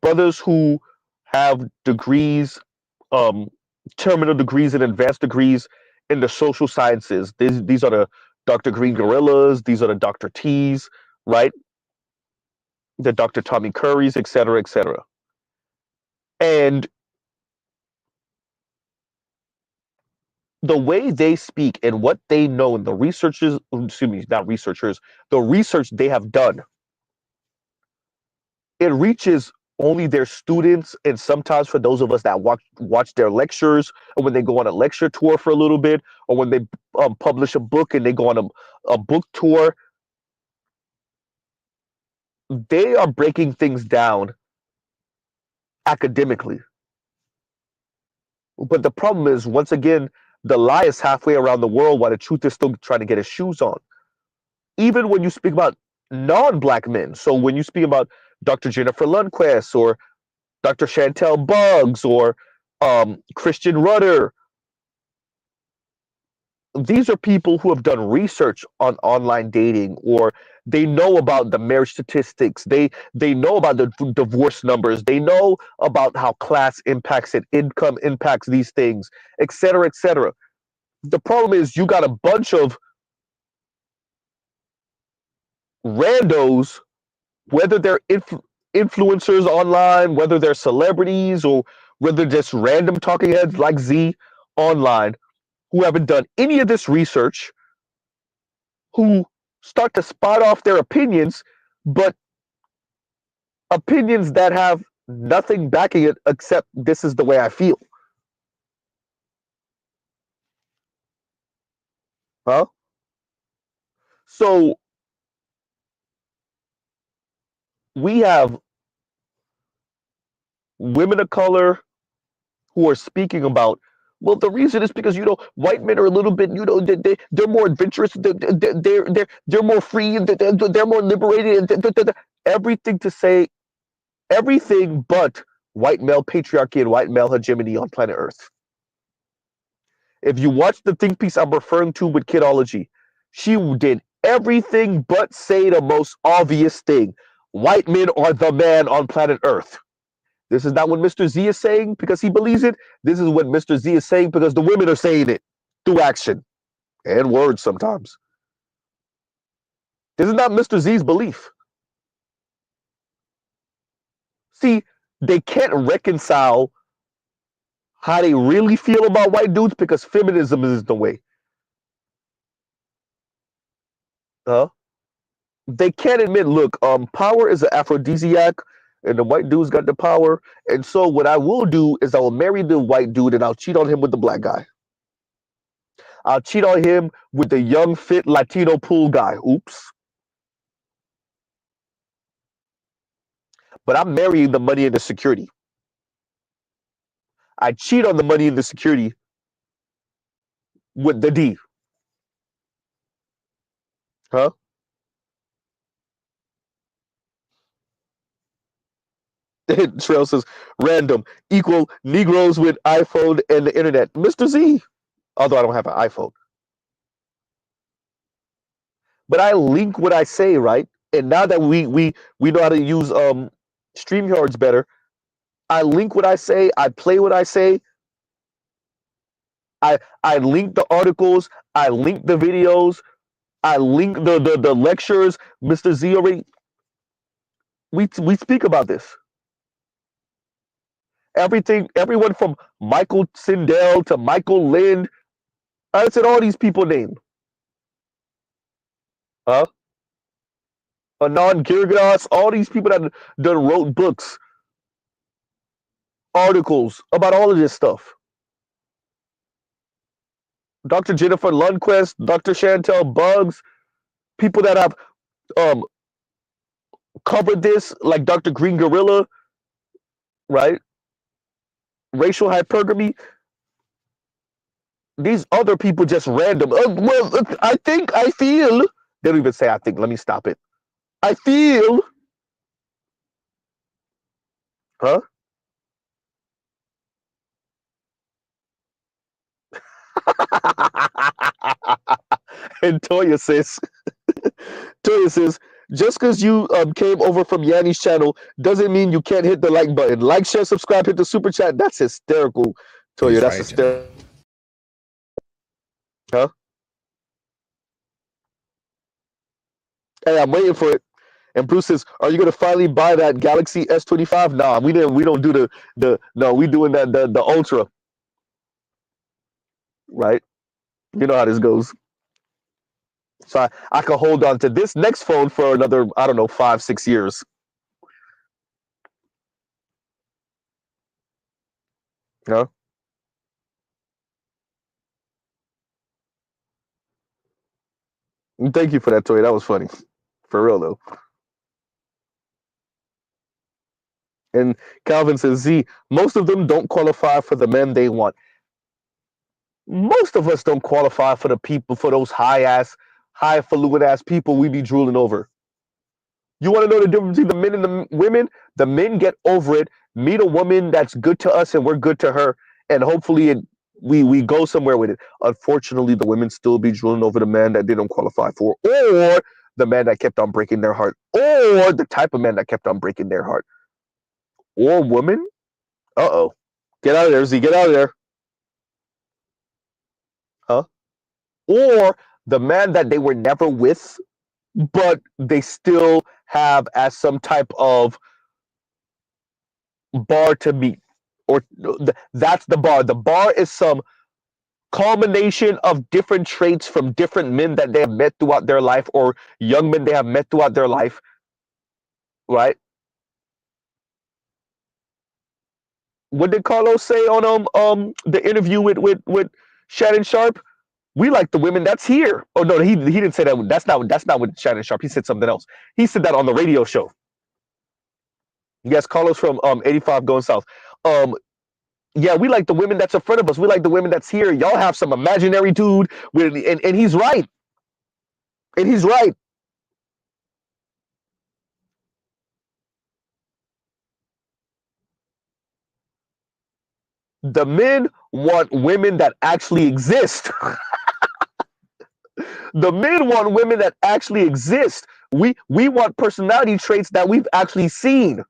brothers who have degrees, terminal degrees and advanced degrees in the social sciences. These are the Dr. Green Gorillas. These are the Dr. T's, right? The Dr. Tommy Currys, et cetera, et cetera. And the way they speak and what they know and the researchers, excuse me, not researchers, the research they have done, it reaches only their students, and sometimes for those of us that watch their lectures, or when they go on a lecture tour for a little bit, or when they publish a book and they go on a book tour, they are breaking things down academically. But the problem is, once again, the lie is halfway around the world while the truth is still trying to get its shoes on. Even when you speak about non-black men, so when you speak about Dr. Jennifer Lundquist or Dr. Chantel Buggs or Christian Rudder, these are people who have done research on online dating, or they know about the marriage statistics. They know about the divorce numbers. They know about how class impacts it, income impacts these things, et cetera, et cetera. The problem is you got a bunch of randos, whether they're influencers online, whether they're celebrities, or whether just random talking heads like Z online, who haven't done any of this research, who start to spot off their opinions, but opinions that have nothing backing it except this is the way I feel. Huh? So we have women of color who are speaking about, well, the reason is because, white men are a little bit, they're more adventurous, they're more free, they're more liberated, everything to say, everything but white male patriarchy and white male hegemony on planet Earth. If you watch the think piece I'm referring to with Kidology, she did everything but say the most obvious thing. White men are the man on planet Earth. This is not what Mr. Z is saying because he believes it. This is what Mr. Z is saying because the women are saying it through action and words sometimes. This is not Mr. Z's belief. See, they can't reconcile how they really feel about white dudes because feminism is the way. Huh? They can't admit, look, power is an aphrodisiac, and the white dude's got the power. And so what I will do is I will marry the white dude and I'll cheat on him with the black guy. I'll cheat on him with the young, fit Latino pool guy. Oops. But I'm marrying the money and the security. I cheat on the money and the security with the D. Huh? Trail says random equal Negroes with iPhone and the internet. Mr. Z. Although I don't have an iPhone. But I link what I say, right? And now that we know how to use StreamYards better, I link what I say, I play what I say, I link the articles, I link the videos, I link the lectures. Mr. Z already we speak about this. Everything, everyone from Michael Sindel to Michael Lind, I said all these people named. Huh? Anon Girgados, all these people that wrote books, articles about all of this stuff. Dr. Jennifer Lundquist, Dr. Chantel Buggs, people that have um, covered this, like Dr. Green Gorilla, right? Racial hypergamy. These other people just random. I think, I feel. They don't even say I think. Let me stop it. I feel. Huh? And Toya says, just because you came over from Yanni's channel doesn't mean you can't hit the like button. Like, share, subscribe, hit the super chat. That's hysterical, Toya. He's That's right, you know. hysterical. Huh? Hey, I'm waiting for it. And Bruce says, "Are you gonna finally buy that Galaxy S25?" Nah, we didn't. We don't do the. No, we doing that the Ultra, right? You know how this goes. So I can hold on to this next phone for another, I don't know, 5-6 years. You know? Thank you for that, Toy. That was funny, for real though. And Calvin says, "Z, most of them don't qualify for the men they want. Most of us don't qualify for the people, for those highfalutin ass people we be drooling over. You want to know the difference between the men and the women? The men get over it, meet a woman that's good to us, and we're good to her, and hopefully we go somewhere with it. Unfortunately, the women still be drooling over the man that they don't qualify for, or the man that kept on breaking their heart, or the type of man that kept on breaking their heart, or woman. Uh-oh. Get out of there, Z. Get out of there. Huh? Or the man that they were never with, but they still have as some type of bar to meet. Or that's the bar. The bar is some culmination of different traits from different men that they have met throughout their life, or young men they have met throughout their life, right? What did Carlos say on the interview with Shannon Sharp? We like the women that's here. Oh no, he didn't say that. That's not what Shannon Sharp. He said something else. He said that on the radio show. Yes, Carlos from 85 Going South. Yeah, we like the women that's in front of us. We like the women that's here. Y'all have some imaginary dude with, and he's right. And he's right. The men want women that actually exist. The men want women that actually exist. We want personality traits that we've actually seen.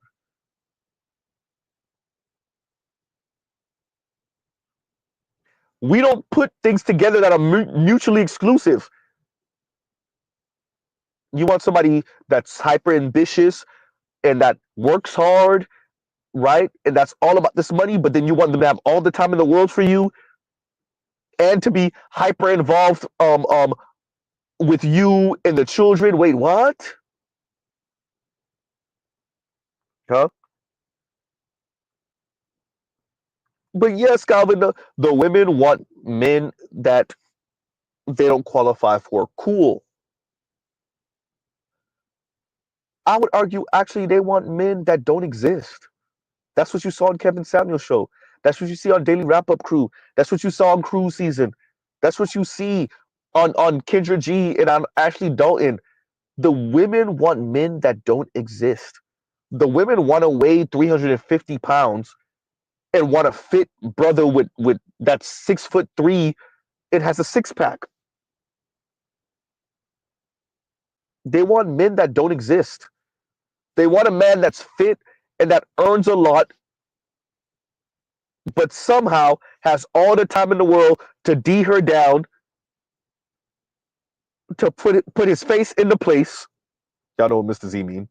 We don't put things together that are mutually exclusive. You want somebody that's hyper ambitious and that works hard, right? And that's all about this money, but then you want them to have all the time in the world for you and to be hyper involved with you and the children. Wait, what? Huh? But yes, Calvin, the women want men that they don't qualify for. Cool. I would argue actually they want men that don't exist. That's what you saw on Kevin Samuel's show. That's what you see on Daily Wrap Up Crew. That's what you saw on Cruise Season. That's what you see on Kendra G and on Ashley Dalton. The women want men that don't exist. The women want to weigh 350 pounds and want a fit brother with that's 6'3" and has a six pack. They want men that don't exist. They want a man that's fit and that earns a lot, but somehow has all the time in the world to D her down, to put his face in the place. Y'all know what Mr. Z mean.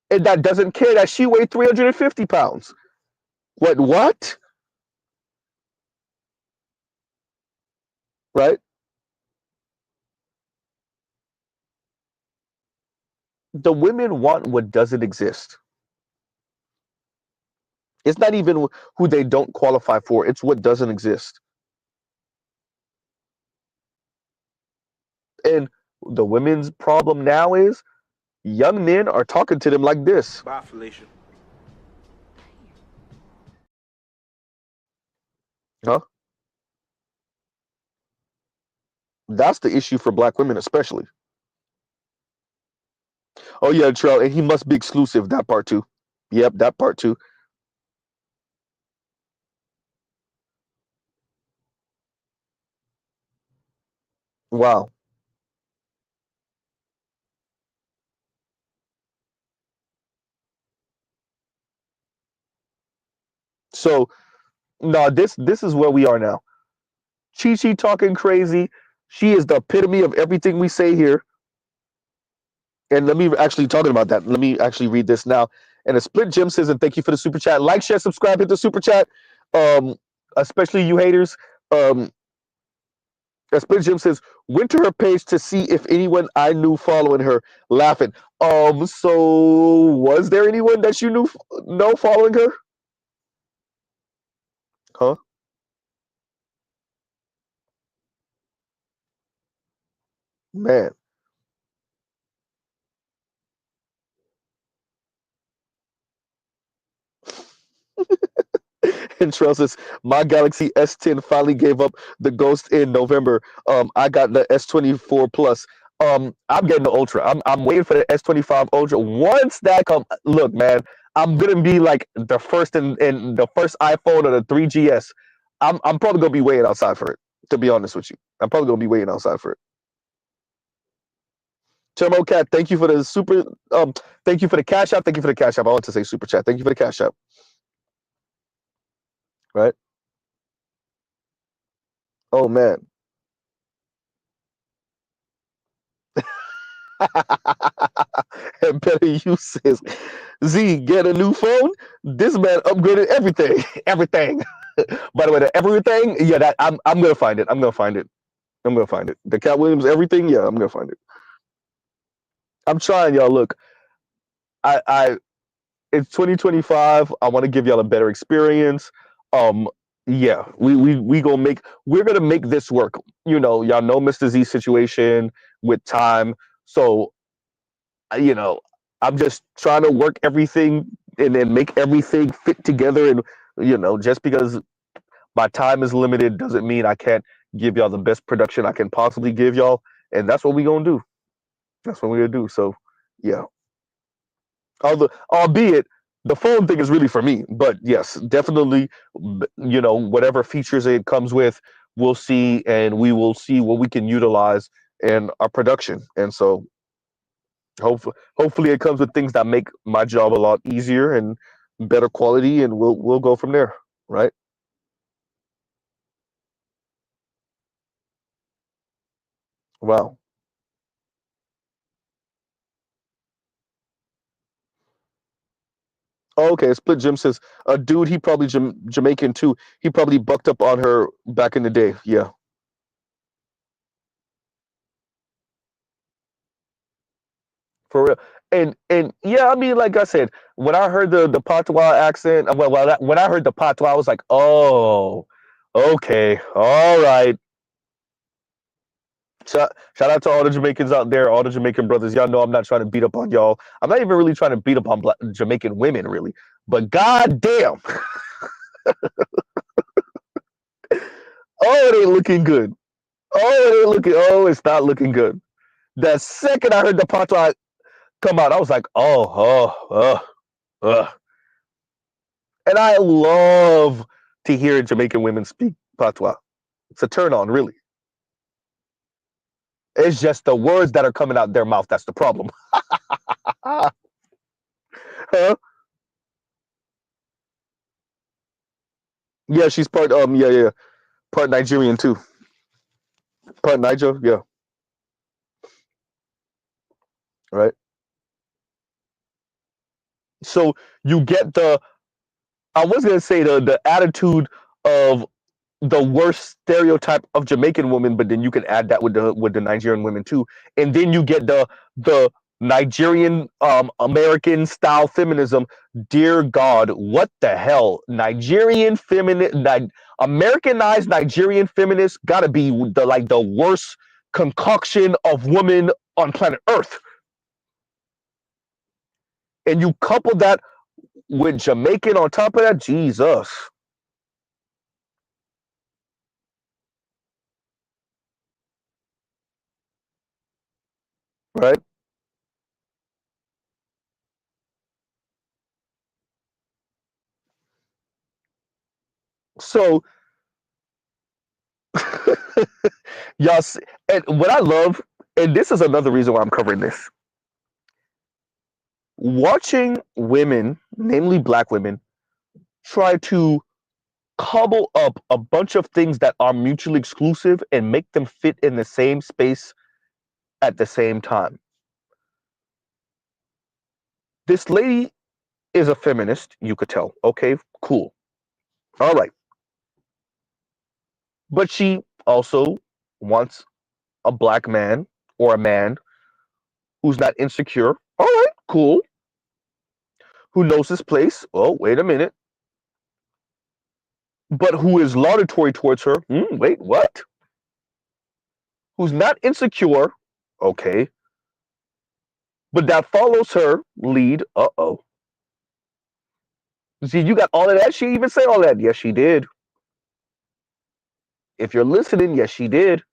And that doesn't care that she weighed 350 pounds. What? Right? The women want what doesn't exist. It's not even who they don't qualify for. It's what doesn't exist. And the women's problem now is young men are talking to them like this. Bye, Felicia. Huh? That's the issue for black women especially. Oh yeah, Trell, and he must be exclusive. That part too. Yep, that part too. Wow. So no, this is where we are now. Chi Chi talking crazy. She is the epitome of everything we say here. And let me actually talking about that. Let me actually read this now. And a split Jim says, and thank you for the super chat. Like, share, subscribe, hit the super chat. Especially you haters. A split Jim says, went to her page to see if anyone I knew following her, laughing. So was there anyone that you know following her? Huh? Man. And Trail says, my Galaxy S10 finally gave up the ghost in November. I got the S24 Plus. I'm getting the Ultra. I'm waiting for the S25 Ultra. Once that comes, look, man, I'm gonna be like the first in the first iPhone or the 3GS. I'm probably gonna be waiting outside for it. To be honest with you, I'm probably gonna be waiting outside for it. Turbo Cat, thank you for the super. Thank you for the Cash App. Thank you for the Cash App. I want to say super chat. Thank you for the Cash App. Right. Oh man. And better you says, Z, get a new phone. This man upgraded everything. Everything. By the way, the everything, yeah, that I'm gonna find it. I'm gonna find it. I'm gonna find it. The Cat Williams everything, yeah, I'm gonna find it. I'm trying, y'all. Look, I it's 2025. I want to give y'all a better experience. Yeah, we're gonna make this work. You know, y'all know Mr. Z situation with time. So I'm just trying to work everything and then make everything fit together. And just because my time is limited doesn't mean I can't give y'all the best production I can possibly give y'all. And that's what we're gonna do. That's what we're gonna do. So yeah. Albeit The phone thing is really for me, but yes, definitely, whatever features it comes with, we'll see, and we will see what we can utilize in our production. And so, hopefully, it comes with things that make my job a lot easier and better quality, and we'll go from there, right? Wow. Oh, okay, Split Jim says, dude, he probably Jamaican too. He probably bucked up on her back in the day. Yeah, for real. And yeah, I mean, like I said, when I heard the patois accent, when I heard the patois, I was like, oh, okay, all right. Shout out to all the Jamaicans out there, all the Jamaican brothers. Y'all know I'm not trying to beat up on y'all. I'm not even really trying to beat up on Jamaican women, really. But goddamn, oh, it ain't looking good. Oh, it ain't looking. Oh, it's not looking good. The second I heard the patois come out, I was like, oh. And I love to hear Jamaican women speak patois. It's a turn on, really. It's just the words that are coming out their mouth that's the problem. Huh? Yeah, she's part yeah, part Nigerian too. Part Niger, yeah, right. So you get I was gonna say the attitude of the worst stereotype of Jamaican woman, but then you can add that with the Nigerian women too, and then you get the Nigerian American style feminism. Dear God, what the hell? Nigerian Americanized Nigerian feminists gotta be the worst concoction of woman on planet Earth, and you couple that with Jamaican on top of that, Jesus, right? So y'all, and what I love, and this is another reason why I'm covering this, watching women, namely black women, try to cobble up a bunch of things that are mutually exclusive and make them fit in the same space at the same time. This lady is a feminist, you could tell. Okay, cool. All right. But she also wants a black man or a man who's not insecure. All right, cool. Who knows his place. Oh, wait a minute. But who is laudatory towards her. Wait, what? Who's not insecure. Okay. But that follows her lead. Uh-oh. See, you got all of that? She even said all that. Yes, she did. If you're listening, yes, she did.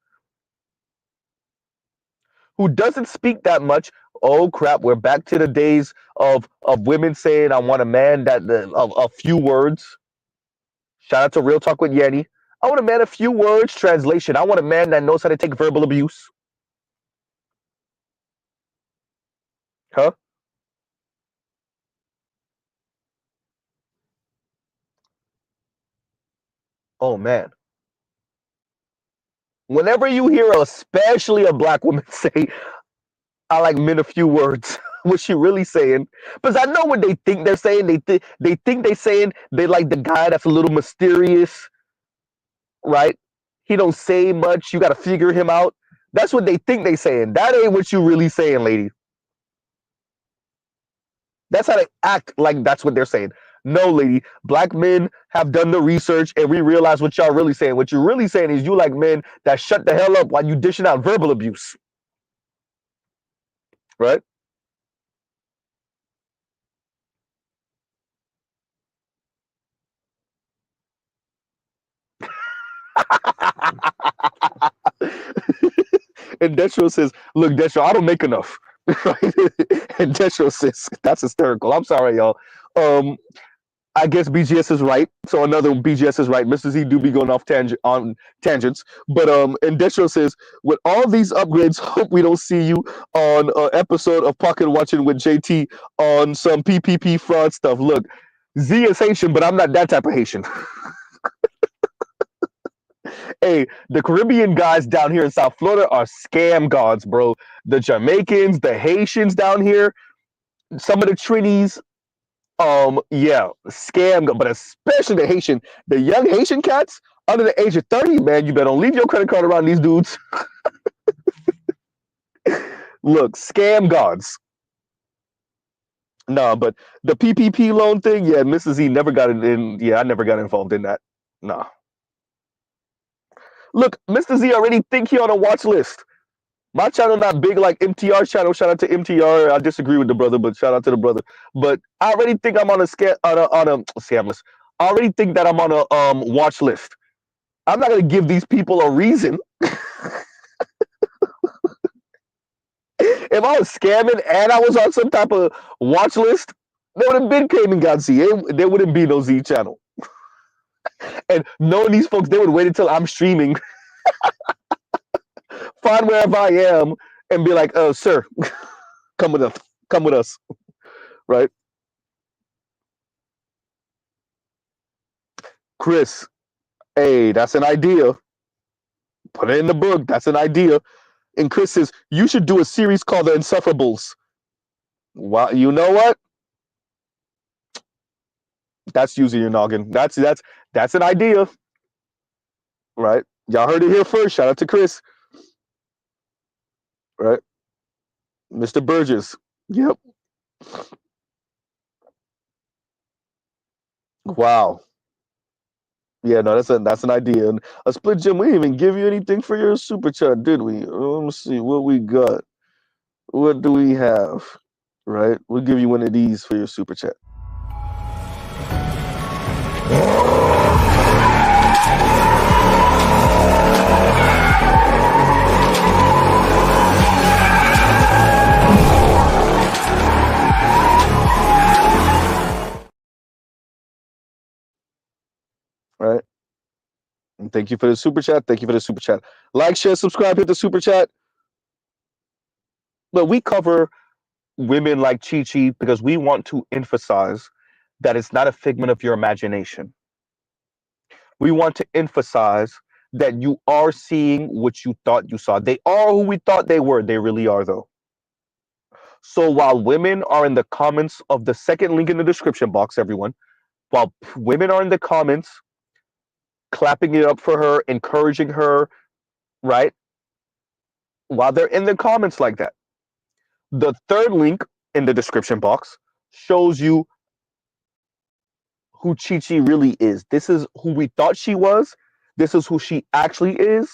Who doesn't speak that much. Oh crap, we're back to the days of women saying I want a man that of a few words. Shout out to Real Talk with Yanni. I want a man, a few words. Translation, I want a man that knows how to take verbal abuse. Huh? Oh man. Whenever you hear especially a black woman say, I like men a few words, what's she really saying? Because I know what they think they're saying. They think they're saying they like the guy that's a little mysterious, right? He don't say much. You got to figure him out. That's what they think they saying. That ain't what you really saying, lady. That's how they act like that's what they're saying. No, lady. Black men have done the research, and we realize what y'all really saying. What you're really saying is you like men that shut the hell up while you dishing out verbal abuse, right? And Detro says, "Look, Detro, I don't make enough." Right? And Detro says, "That's hysterical." I'm sorry, y'all. Um, I guess BGS is right. So another BGS is right. Mr. Z do be going off tangents. But Indestro says, with all these upgrades, hope we don't see you on an episode of Pocket Watching with JT on some PPP fraud stuff. Look, Z is Haitian, but I'm not that type of Haitian. Hey, the Caribbean guys down here in South Florida are scam gods, bro. The Jamaicans, the Haitians down here, some of the Trinis, yeah, scam, but especially the Haitian, the young Haitian cats under the age of 30, man, you better don't leave your credit card around these dudes. Look, scam gods. No, but the PPP loan thing, yeah, Mrs. E never got it in. Yeah, I never got involved in that. No. Look, Mr. Z already think he on a watch list. My channel not big like MTR's channel. Shout out to MTR. I disagree with the brother, but shout out to the brother. But I already think I'm on a scam list. I already think that I'm on a watch list. I'm not gonna give these people a reason. If I was scamming and I was on some type of watch list, they would have been came and got Z. There wouldn't be no Z channel. And knowing these folks, they would wait until I'm streaming, find wherever I am, and be like, sir, come with us. Come with us. Right? Chris, hey, that's an idea. Put it in the book. That's an idea. And Chris says, you should do a series called The Insufferables. Well, you know what? That's using your noggin. That's an idea. Right? Y'all heard it here first. Shout out to Chris. Right? Mr. Burgess. Yep. Wow. Yeah, no, that's an idea. And a split gym, we didn't even give you anything for your super chat, did we? Let me see what we got. What do we have? Right? We'll give you one of these for your super chat. Right? And thank you for the super chat. Thank you for the super chat. Like, share, subscribe, hit the super chat. But we cover women like Chi Chi because we want to emphasize that it's not a figment of your imagination. We want to emphasize that you are seeing what you thought you saw. They are who we thought they were. They really are, though. So while women are in the comments of the second link in the description box, everyone, while women are in the comments clapping it up for her, encouraging her, right? While they're in the comments like that, the third link in the description box shows you who Chi Chi really is. This is who we thought she was. This is who she actually is.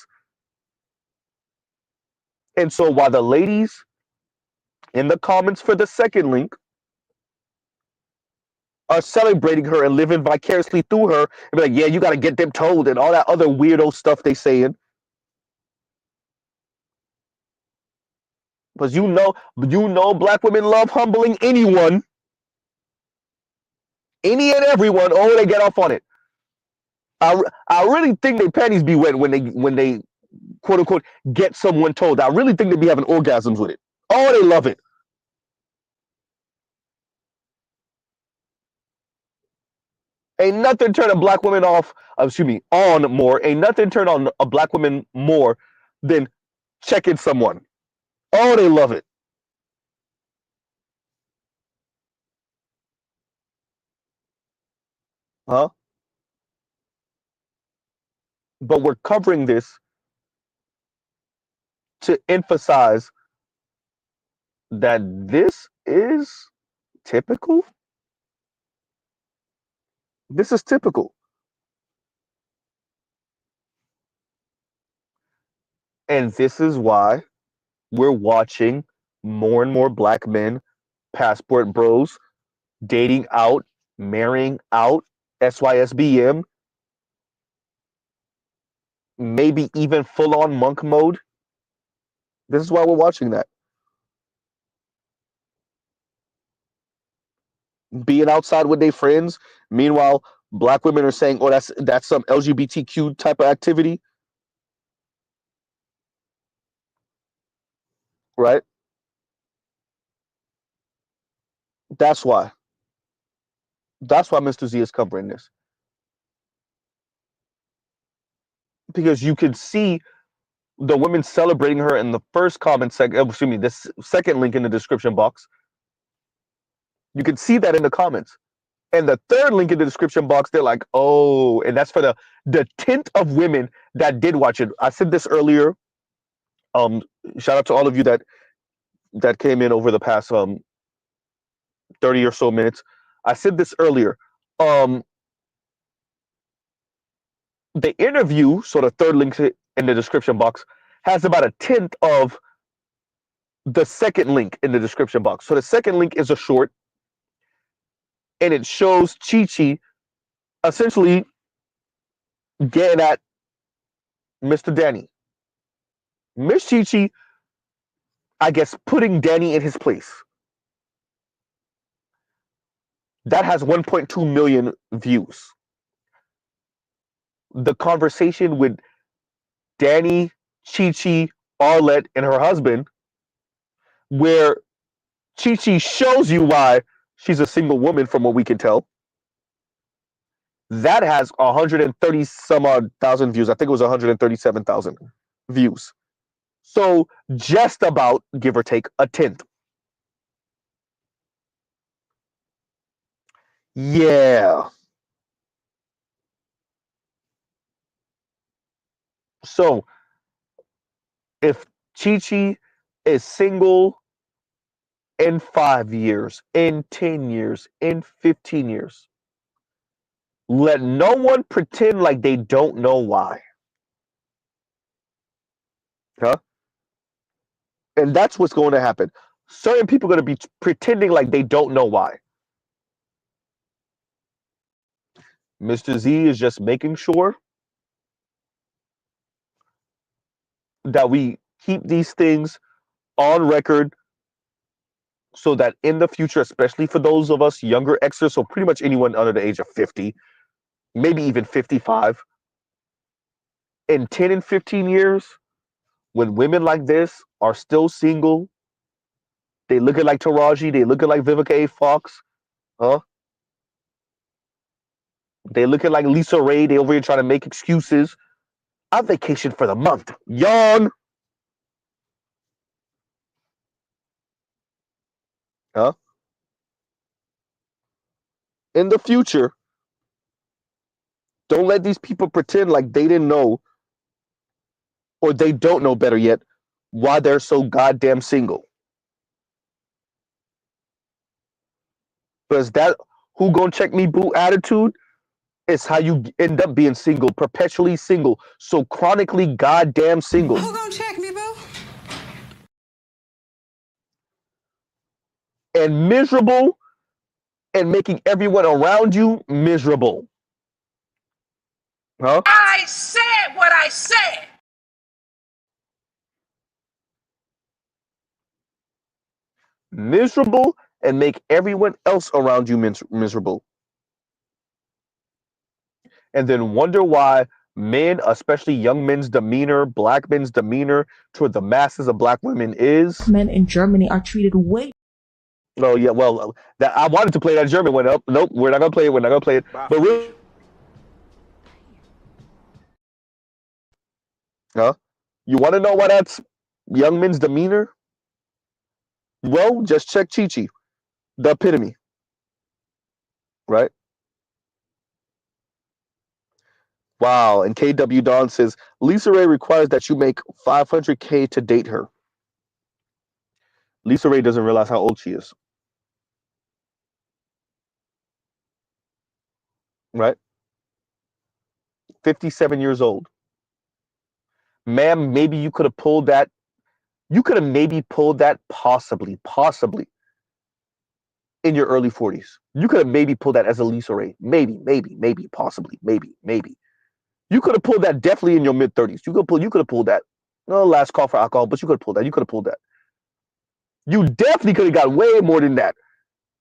And so while the ladies in the comments for the second link are celebrating her and living vicariously through her and be like, yeah, you got to get them told and all that other weirdo stuff they saying. Because you know black women love humbling anyone. Any and everyone. Oh, they get off on it. I really think their panties be wet when they quote unquote get someone told. I really think they be having orgasms with it. Oh, they love it. Ain't nothing turn a black woman on more. Ain't nothing turn on a black woman more than checking someone. Oh, they love it. Huh? But we're covering this to emphasize that this is typical. This is typical. And this is why we're watching more and more black men, passport bros, dating out, marrying out, SYSBM, maybe even full on monk mode. This is why we're watching that. being outside with their friends. Meanwhile, black women are saying, "Oh, that's some LGBTQ type of activity," right? That's why. That's why Mr. Z is covering this, because you can see the women celebrating her in the first comment section. Excuse me, this second link in the description box. You can see that in the comments. And the third link in the description box, they're like, "Oh," and that's for the tint of women that did watch it. I said this earlier. Shout out to all of you that came in over the past 30 or so minutes. I said this earlier. Um, the interview, so the third link in the description box, has about a tenth of the second link in the description box. So the second link is a short, and it shows Chi Chi essentially getting at Mr. Danny. Miss Chi Chi, I guess, putting Danny in his place. That has 1.2 million views. The conversation with Danny, Chi Chi, Arlette, and her husband, where Chi Chi shows you why she's a single woman, from what we can tell. That has 130 some odd thousand views. I think it was 137,000 views. So just about, give or take, a tenth. Yeah. So if Chi Chi is single in 5 years, in 10 years, in 15 years, let no one pretend like they don't know why. Huh? And that's what's going to happen. Certain people are going to be pretending like they don't know why. Mr. Z is just making sure that we keep these things on record, so that in the future, especially for those of us younger extras, so pretty much anyone under the age of 50, maybe even 55, in 10 and 15 years, when women like this are still single, they looking like Taraji, they looking like Vivica A. Fox, huh? They looking like Lisa Ray, they over here trying to make excuses. I vacationed for the month. Yawn. Huh? In the future, don't let these people pretend like they didn't know, or they don't know, better yet, why they're so goddamn single. Because that "who gonna check me boo" attitude is how you end up being single, perpetually single, so chronically goddamn single. Who gonna check me, boo? And miserable, and making everyone around you miserable. Huh? I said what I said. Miserable, and make everyone else around you miserable. And then wonder why men, especially young men's demeanor, black men's demeanor toward the masses of black women is. Men in Germany are treated way. Oh yeah, well, that I wanted to play that German one up. Nope, we're not gonna play it. We're not gonna play it. But really, huh? You want to know why that's young men's demeanor? Well, just check Chi Chi, the epitome, right? Wow. And KW Don says Lisa Ray requires that you make $500K to date her. Lisa Ray doesn't realize how old she is, right? 57 years old. Ma'am, maybe you could have pulled that. You could have maybe pulled that possibly in your early 40s. You could have maybe pulled that as a Lisa Ray. Maybe, possibly, maybe. You could have pulled that definitely in your mid 30s. You could have pulled that. No, last call for alcohol, but you could have pulled that. You could have pulled that. You definitely could have got way more than that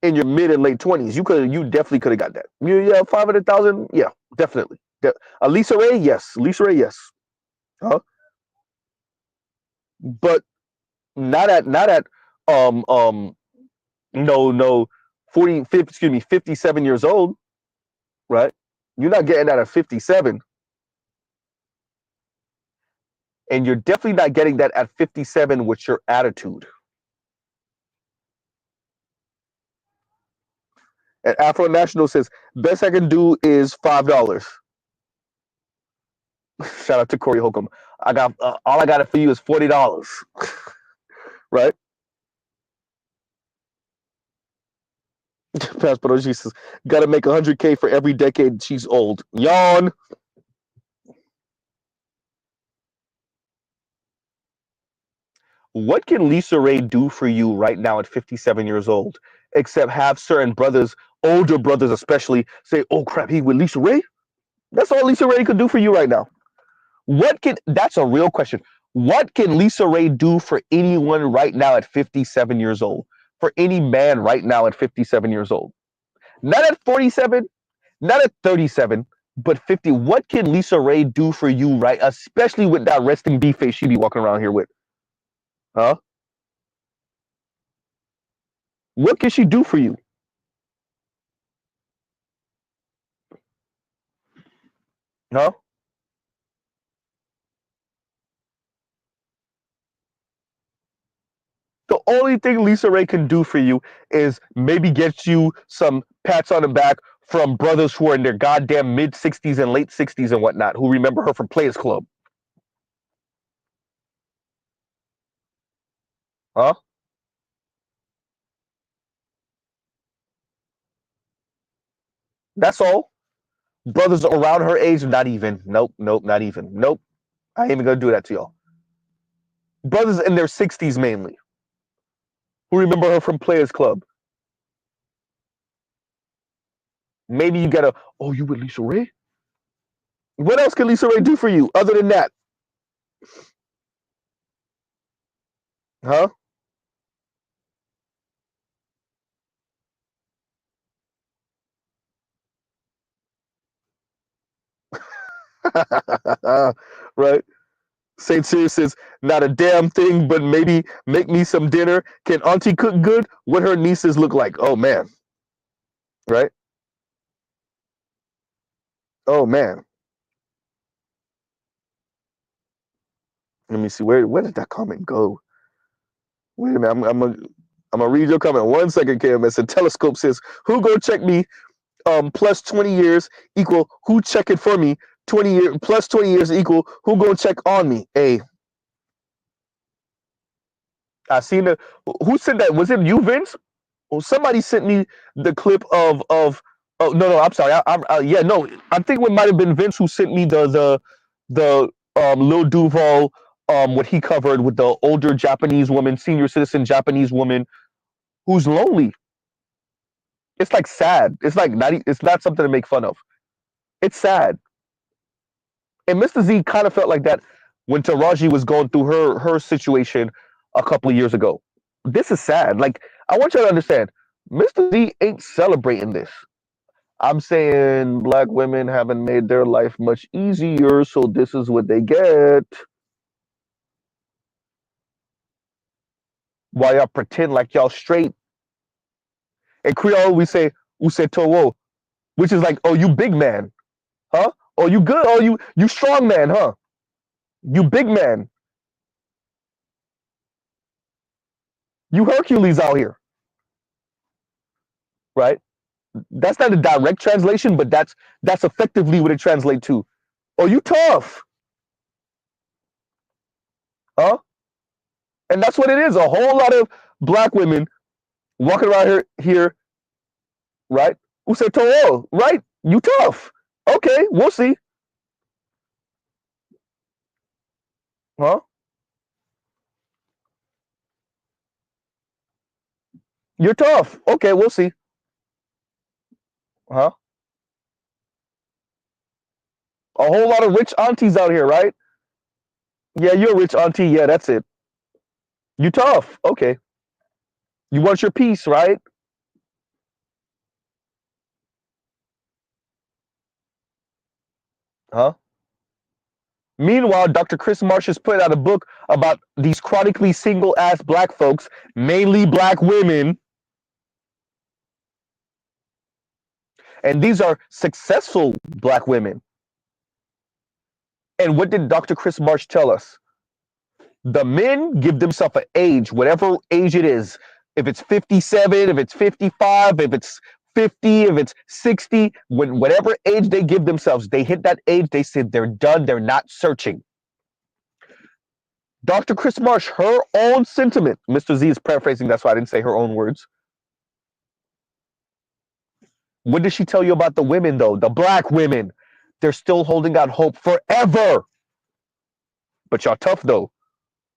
in your mid and late 20s. You definitely could have got that. Yeah, 500,000. Yeah, definitely. Lisa Ray, yes. Lisa Ray, yes. Huh? But not at no 40 50, excuse me 57 years old, right? You're not getting that at 57, and you're definitely not getting that at 57 with your attitude. And Afro National says best I can do is $5. Shout out to Corey Holcomb. I got all I got it for you is $40, right? Passport Jesus got to make 100K for every decade she's old. Yawn. What can Lisa Ray do for you right now at 57 years old, except have certain brothers, older brothers especially, say, "Oh crap, he with Lisa Ray." That's all Lisa Ray could do for you right now. That's a real question. What can Lisa Ray do for anyone right now at 57 years old? For any man right now at 57 years old? Not at 47, not at 37, but 50. What can Lisa Ray do for you, right? Especially with that resting B face she be walking around here with. Huh? What can she do for you? Huh? The only thing Lisa Ray can do for you is maybe get you some pats on the back from brothers who are in their goddamn mid 60s and late 60s and whatnot, who remember her from Players Club. Huh? That's all. Brothers around her age, not even. Nope, nope, not even. Nope. I ain't even gonna do that to y'all. Brothers in their 60s mainly, who remember her from Players Club. Maybe you get oh, you with Lisa Ray? What else can Lisa Ray do for you other than that? Huh? Right? St. Cyr says, not a damn thing, but maybe make me some dinner. Can Auntie cook good? What her nieces look like? Oh, man. Right? Oh, man. Let me see. Where did that comment go? Wait a minute. I'm gonna read your comment. 1 second, KMS. And Telescope says, who go check me? Plus 20 years equal who check it for me? 20 years plus 20 years equal who go check on me? Hey, I seen the who said that? Was it you, Vince? Well, somebody sent me the clip of. Oh no, I'm sorry. Yeah, no, I think it might have been Vince who sent me the Lil Duval what he covered with the older Japanese woman, senior citizen Japanese woman who's lonely. It's like sad. It's like it's not something to make fun of. It's sad. And Mr. Z kind of felt like that when Taraji was going through her situation a couple of years ago. This is sad. Like, I want you to understand, Mr. Z ain't celebrating this. I'm saying black women haven't made their life much easier, so this is what they get. While y'all pretend like y'all straight. In Creole, we say towo, which is like, oh, you big man, huh? Oh, you good? Oh, you strong man, huh? You big man. You Hercules out here, right? That's not a direct translation, but that's effectively what it translates to. Oh, you tough, huh? And that's what it is. A whole lot of black women walking around here, right? Who said Toro, right? You tough. Okay, we'll see. Huh? You're tough. Okay, we'll see. Huh? A whole lot of rich aunties out here, right? Yeah, you're a rich auntie. Yeah, that's it. You tough. Okay. You want your piece, right? Huh? Meanwhile, Dr. Chris Marsh has put out a book about these chronically single-ass black folks, mainly black women. And these are successful black women. And what did Dr. Chris Marsh tell us? The men give themselves an age, whatever age it is. If it's 57, if it's 55, if it's 50, if it's 60, whatever age they give themselves, they hit that age, they said they're done, they're not searching. Dr. Chris Marsh, her own sentiment, Mr. Z is paraphrasing, that's why I didn't say her own words. What did she tell you about the women, though? The black women. They're still holding out hope forever. But y'all tough, though.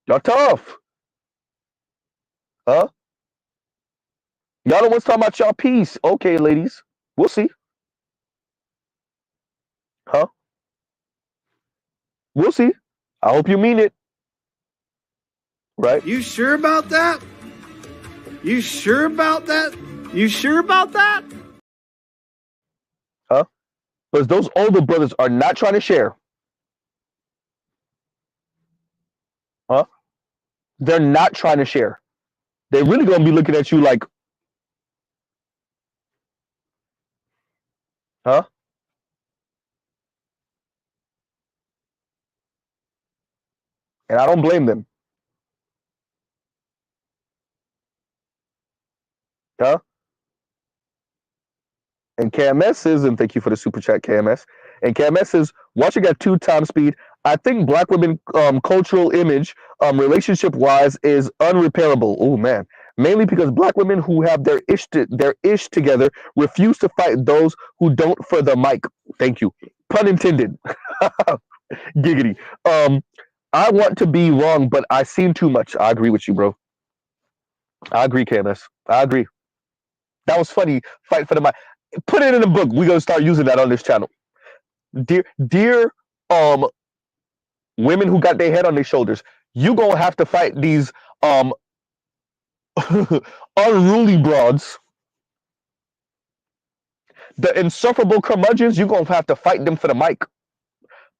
Y'all tough. Huh? Y'all don't want to talk about y'all peace. Okay, ladies. We'll see. Huh? We'll see. I hope you mean it. Right? You sure about that? You sure about that? You sure about that? Huh? Because those older brothers are not trying to share. Huh? They're not trying to share. They're really going to be looking at you like, huh? And I don't blame them. Huh? And KMS says, and thank you for the super chat, KMS. And KMS says, watching at 2 times speed, I think black women cultural image, relationship wise, is unrepairable. Oh man, mainly because black women who have their ish together refuse to fight those who don't for the mic. Thank you, pun intended. Giggity. I want to be wrong, but I seen too much. I agree with you, bro. I agree, KMS. I agree. That was funny. Fight for the mic. Put it in the book. We're gonna start using that on this channel. Dear women who got their head on their shoulders, you gonna have to fight these unruly broads. The insufferable curmudgeons, you're gonna have to fight them for the mic.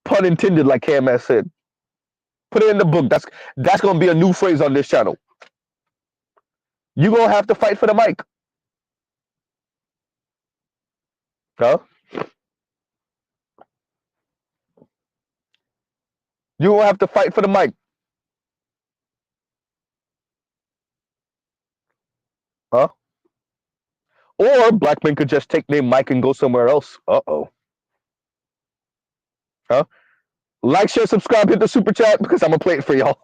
Pun intended, like KMS said. Put it in the book. That's gonna be a new phrase on this channel. You're gonna have to fight for the mic. Huh? You're gonna have to fight for the mic. Huh? Or black men could just take their mic and go somewhere else. Uh-oh. Huh? Like, share, subscribe, hit the super chat, because I'm gonna play it for y'all.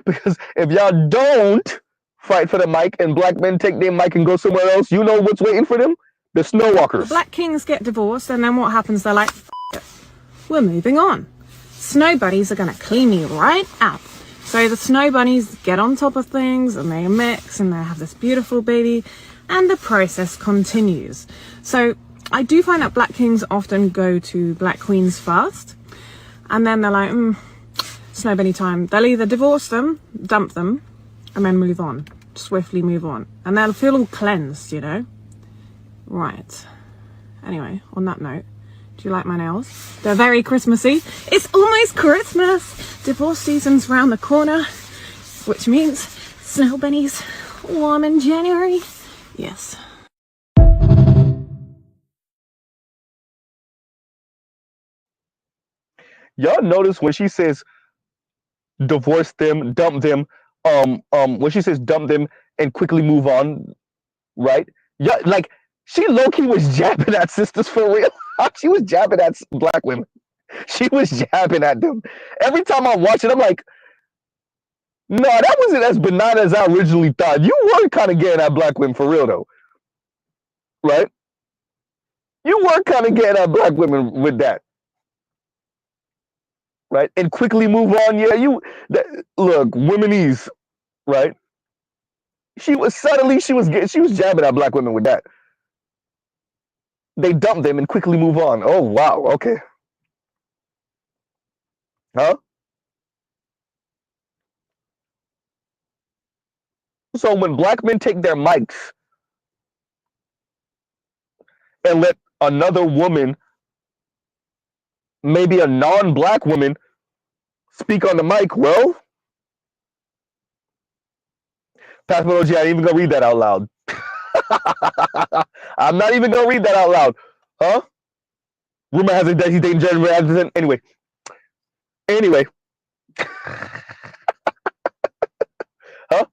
Because if y'all don't fight for the mic and black men take their mic and go somewhere else, you know what's waiting for them? The snow walkers. The black kings get divorced, and then what happens? They're like, it. We're moving on. Snow bunnies are going to clean me right out. So the snow bunnies get on top of things, and they mix, and they have this beautiful baby, and the process continues. So I do find that black kings often go to black queens first, and then they're like, snow bunny time. They'll either divorce them, dump them, and then move on. Swiftly move on. And they'll feel all cleansed, you know? Right. Anyway, on that note, do you like my nails? They're very Christmassy. It's almost Christmas. Divorce season's round the corner, which means snow bunnies warm in January. Yes. Y'all notice when she says divorce them, dump them, when she says dump them and quickly move on, right? Yeah, like she low-key was jabbing at sisters for real. She was jabbing at black women. She was jabbing at them. Every time I watch it, I'm like, no, that wasn't as benign as I originally thought. You were kind of getting at black women for real, though. Right? You were kind of getting at black women with that. Right? And quickly move on. Yeah, look, womenese, right? She was jabbing at black women with that. They dump them and quickly move on. Oh, wow. Okay. Huh? So when black men take their mics and let another woman maybe a non-black woman speak on the mic, well, Pastor OG, I ain't even gonna read that out loud. I'm not even gonna read that out loud. Huh? Rumor has it that he's dating Jennifer Aniston. Anyway. Huh?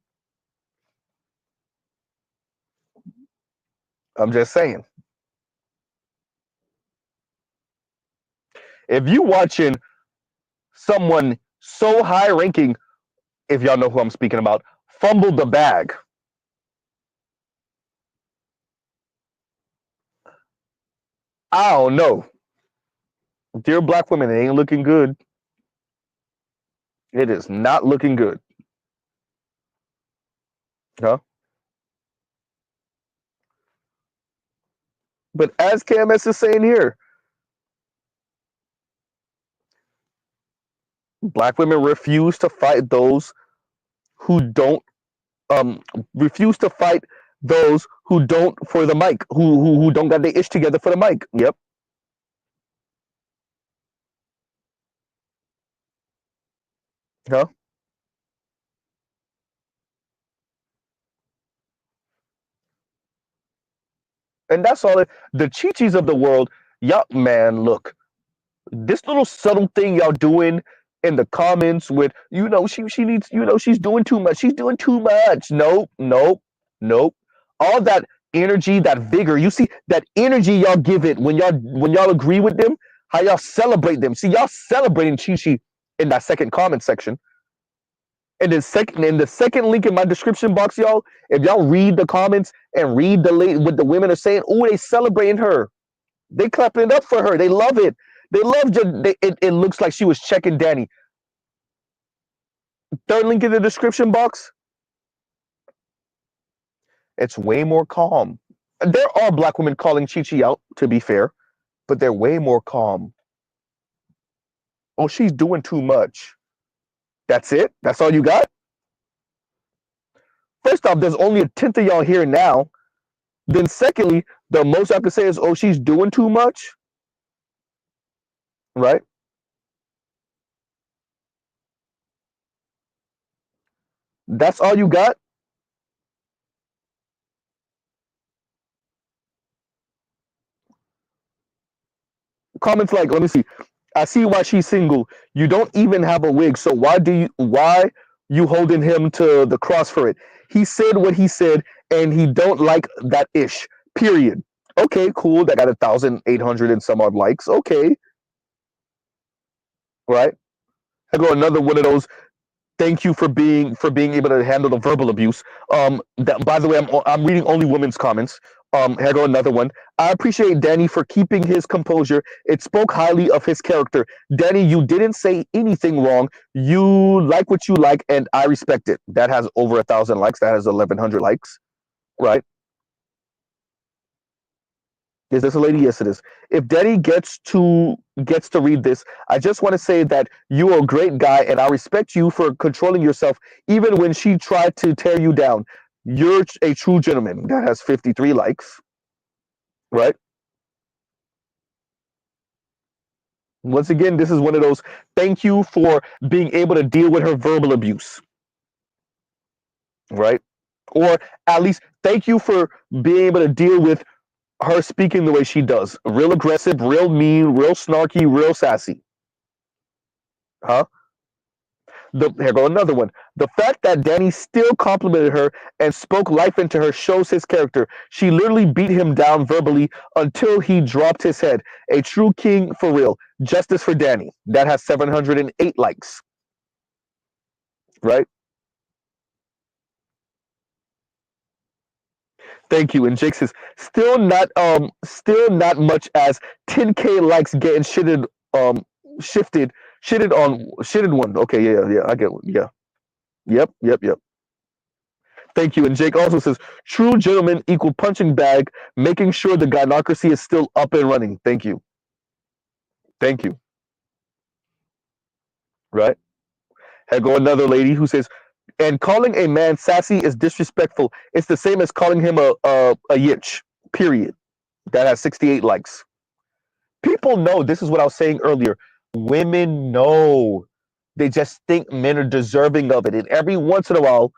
I'm just saying. If you watching someone so high ranking, if y'all know who I'm speaking about, fumble the bag. I don't know. Dear black women, it ain't looking good. It is not looking good. Huh? But as KMS is saying here, black women refuse to fight those who don't refuse to fight those who don't for the mic, who don't got their ish together for the mic. Yep. Huh? And that's all the Chi-Chis of the world, y'all man, look. This little subtle thing y'all doing in the comments with, she needs, she's doing too much. She's doing too much. Nope, nope, nope. All that energy, that vigor, you see that energy y'all give it when y'all agree with them, how y'all celebrate them. See, y'all celebrating Chi-Chi in that second comment section. And in the second link in my description box, y'all, if y'all read the comments and read what the women are saying, oh, they celebrating her. They clapping it up for her. They love it. They love it looks like she was checking Danny. Third link in the description box. It's way more calm. There are black women calling Chi-Chi out, to be fair, but they're way more calm. Oh, she's doing too much. That's it? That's all you got? First off, there's only a tenth of y'all here now. Then secondly, the most I could say is, oh, she's doing too much. Right? That's all you got? Comments like, let me see. I see why she's single. You don't even have a wig, so why you holding him to the cross for it? He said what he said, and he don't like that ish. Period. Okay, cool. That got 1,800 and some odd likes. Okay, right. I go another one of those. Thank you for being able to handle the verbal abuse. That, by the way, I'm reading only women's comments. Here go another one. I appreciate Danny for keeping his composure. It spoke highly of his character. Danny, you didn't say anything wrong. You like what you like, and I respect it. That has over 1,000 likes. That has 1,100 likes. Right? Is this a lady? Yes, it is. If Danny gets to read this, I just want to say that you're a great guy, and I respect you for controlling yourself, even when she tried to tear you down. You're a true gentleman. That has 53 likes, right? Once again, this is one of those. Thank you for being able to deal with her verbal abuse, right? Or at least thank you for being able to deal with her speaking the way she does. Real aggressive, real mean, real snarky, real sassy. Huh? Here go another one. The fact that Danny still complimented her and spoke life into her shows his character. She literally beat him down verbally until he dropped his head. A true king for real. Justice for Danny. That has 708 likes. Right? Thank you. And Jake says, still not much as 10K likes getting shitted one. Okay, yeah, I get one. Yeah. Yep. Thank you. And Jake also says, true gentleman equal punching bag, making sure the gynocracy is still up and running. Thank you. Right? Here go another lady who says, and calling a man sassy is disrespectful. It's the same as calling him a yitch. Period. That has 68 likes. People know. This is what I was saying earlier. Women know. They just think men are deserving of it, and every once in a while,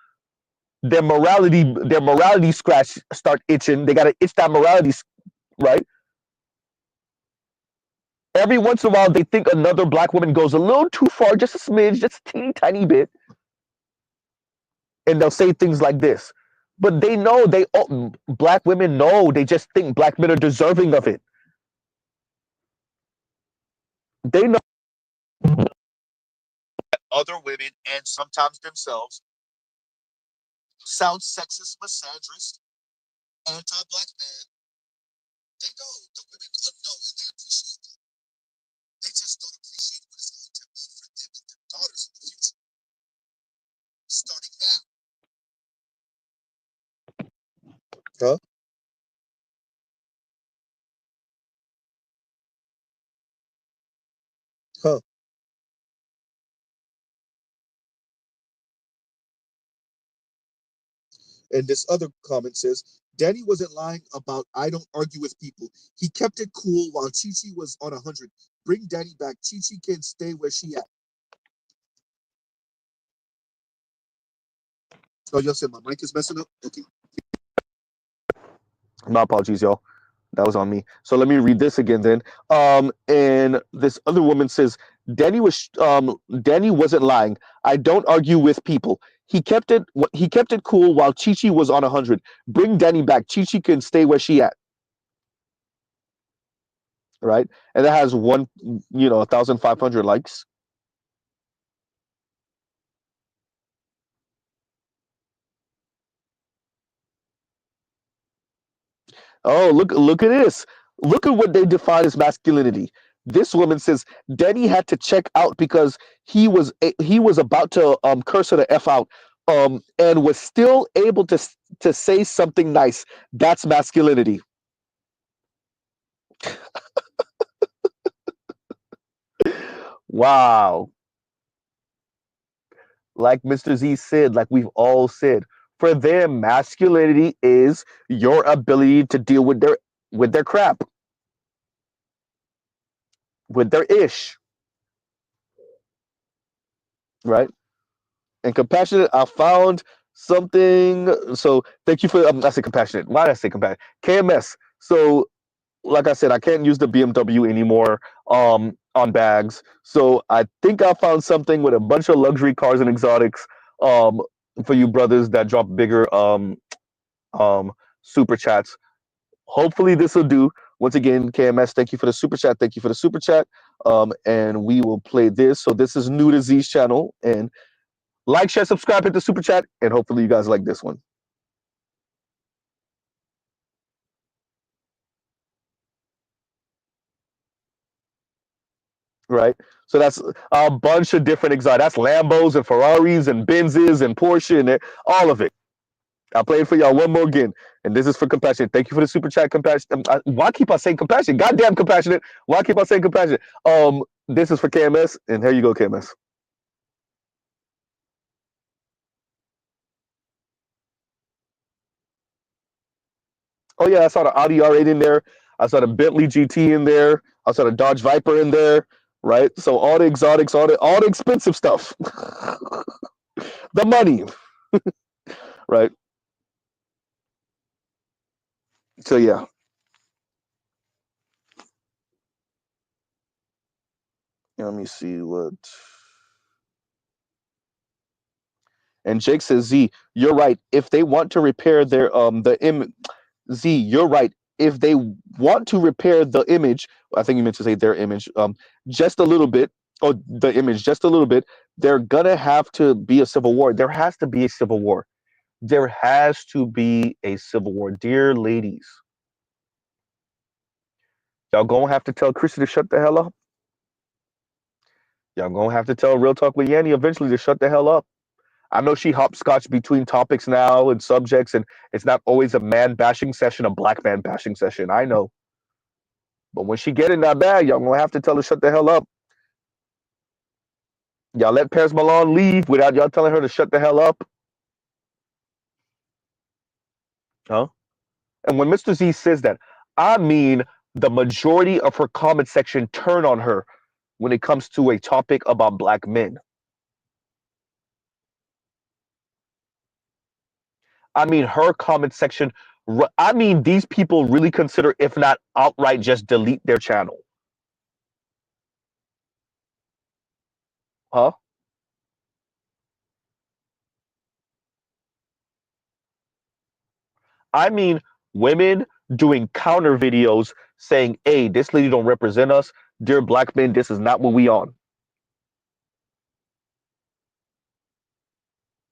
their morality scratch start itching. They gotta itch that morality, right? Every once in a while, they think another black woman goes a little too far, just a smidge, just a teeny tiny bit, and they'll say things like this. But they know black women know. They just think black men are deserving of it. They know other women and sometimes themselves sound sexist, misandrist, anti-black man. They know the women know, and they appreciate that. They just don't appreciate what it's going to mean for them and their daughters in the future, starting now. Huh? Huh? And this other comment says, Danny wasn't lying about I don't argue with people. He kept it cool while Chi Chi was on 100. Bring Danny back. Chi Chi can stay where she at. Oh, y'all said my mic is messing up? Okay. My apologies, y'all. That was on me. So let me read this again then. And this other woman says, Danny wasn't lying. I don't argue with people. He kept it cool while Chi Chi was on 100. Bring Danny back. Chi Chi can stay where she at. Right? And that has 1,500 likes. Oh, look at this. Look at what they define as masculinity. This woman says Danny had to check out because he was about to curse her the F out and was still able to say something nice. That's masculinity. Wow. Like Mr. Z said, like we've all said, for them masculinity is your ability to deal with their crap, with their ish, right? And compassionate, I found something. So thank you for I say compassionate. Why did I say compassionate? KMS. So like I said, I can't use the BMW anymore on bags. So I think I found something with a bunch of luxury cars and exotics um for you brothers that drop bigger um super chats. Hopefully this will do. Once again, KMS, thank you for the super chat. Thank you for the super chat. And we will play this. So this is new to Z's channel, and like, share, subscribe, hit the super chat, and hopefully you guys like this one. Right? So that's a bunch of different exotics. That's Lambos and Ferraris and Benzes and Porsche and all of it. I'll play it for y'all one more again. And this is for Compassionate. Thank you for the super chat, Compassionate. Why keep on saying Compassionate? Goddamn Compassionate. Why keep on saying Compassionate? This is for KMS, and here you go, KMS. Oh yeah, I saw the Audi R8 in there. I saw the Bentley GT in there. I saw the Dodge Viper in there. Right, so all the exotics, all the expensive stuff, the money, right? So yeah, let me see what. And Jake says, Z, you're right. If they want to repair their Z, you're right. If they want to repair the image, I think you meant to say their image, just a little bit, or the image just a little bit, they're gonna have to be a civil war. There has to be a civil war. There has to be a civil war, dear ladies. Y'all gonna have to tell Chrissy to shut the hell up. Y'all gonna have to tell Real Talk with Yanni eventually to shut the hell up. I know she hopscotch between topics now and subjects, and it's not always a man bashing session, a black man bashing session. I know. But when she get in that bag, y'all gonna have to tell her shut the hell up. Y'all let Paris Malone leave without y'all telling her to shut the hell up. Huh? And when Mr. Z says that, I mean the majority of her comment section turn on her when it comes to a topic about black men. I mean, her comment section, I mean, these people really consider, if not outright, just delete their channel. Huh? I mean, women doing counter videos saying, hey, this lady don't represent us. Dear black men, this is not what we on.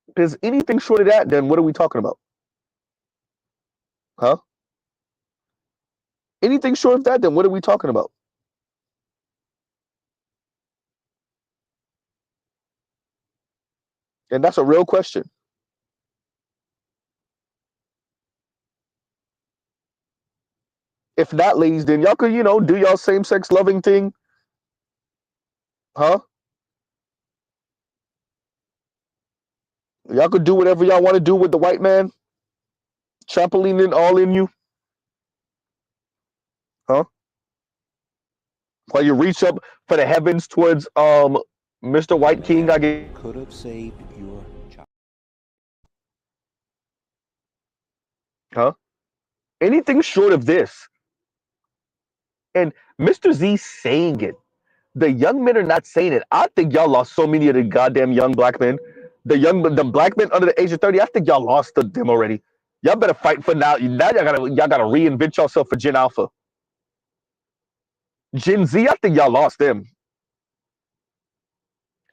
Because anything short of that, then what are we talking about? Huh? Anything short of that, then what are we talking about? And that's a real question. If not, ladies, then y'all could, do y'all same-sex loving thing. Huh? Y'all could do whatever y'all want to do with the white man. Trampolining all in you. Huh? While you reach up for the heavens towards Mr. White King, I guess. Could have saved your child. Huh? Anything short of this. And Mr. Z saying it. The young men are not saying it. I think y'all lost so many of the goddamn young black men. The black men under the age of 30, I think y'all lost them already. Y'all better fight for now. Now y'all gotta reinvent yourself for Gen Alpha. Gen Z, I think y'all lost them.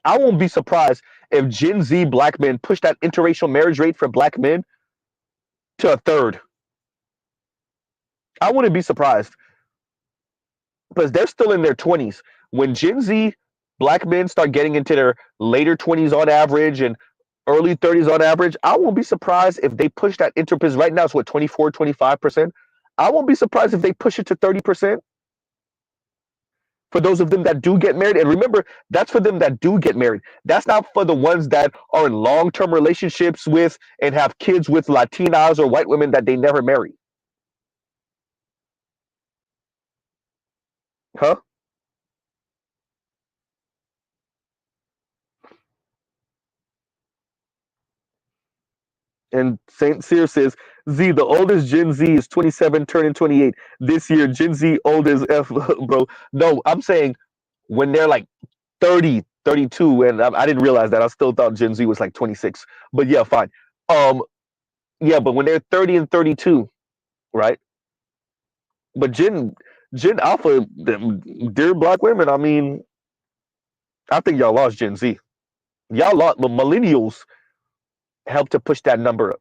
I won't be surprised if Gen Z black men push that interracial marriage rate for black men to a third. I wouldn't be surprised. Because they're still in their 20s. When Gen Z black men start getting into their later 20s on average and early 30s on average, I won't be surprised if they push that because right now it's what, 24, 25%. I won't be surprised if they push it to 30%. For those of them that do get married. And remember, that's for them that do get married. That's not for the ones that are in long-term relationships with and have kids with Latinas or white women that they never marry. Huh? And St. Cyr says, Z, the oldest Gen Z is 27, turning 28. This year, Gen Z old as F, bro. No, I'm saying when they're like 30, 32, and I didn't realize that. I still thought Gen Z was like 26. But yeah, fine. Yeah, but when they're 30 and 32, right? But Gen Alpha, dear black women, I mean, I think y'all lost Gen Z. Y'all lost, the millennials helped to push that number up.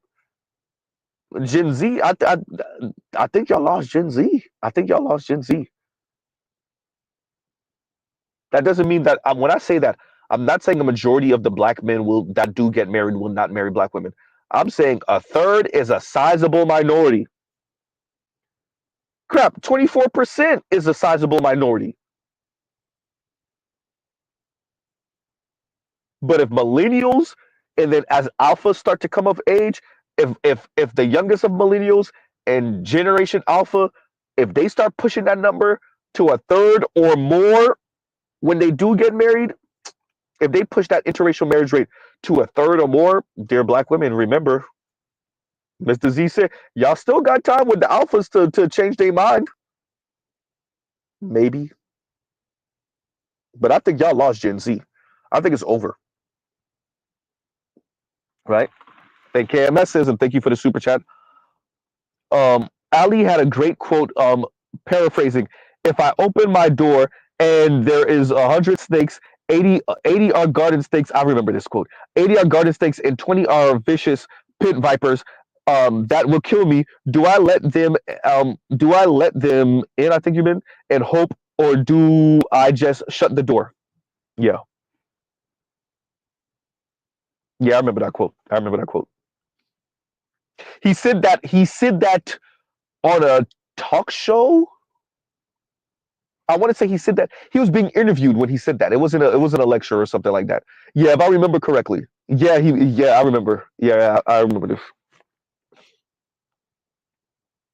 Gen Z, I think y'all lost Gen Z. I think y'all lost Gen Z. That doesn't mean that when I say that, I'm not saying a majority of the black men that do get married will not marry black women. I'm saying a third is a sizable minority. Crap, 24% is a sizable minority. But if millennials and then as alphas start to come of age, if the youngest of millennials and generation alpha, if they start pushing that number to a third or more when they do get married, if they push that interracial marriage rate to a third or more, dear black women, remember, Mr. Z said, y'all still got time with the alphas to change their mind. Maybe. But I think y'all lost Gen Z. I think it's over. Right? And KMS says, and thank you for the super chat. Ali had a great quote, paraphrasing. If I open my door and there is 100 snakes, 80 are garden snakes. I remember this quote. 80 are garden snakes and 20 are vicious pit vipers that will kill me. Do I let them in, I think you meant, and hope, or do I just shut the door? Yeah. Yeah, I remember that quote. He said that on a talk show. I want to say he said that he was being interviewed when he said that. It wasn't a lecture or something like that. Yeah, if I remember correctly. Yeah, I remember. Yeah, I remember this.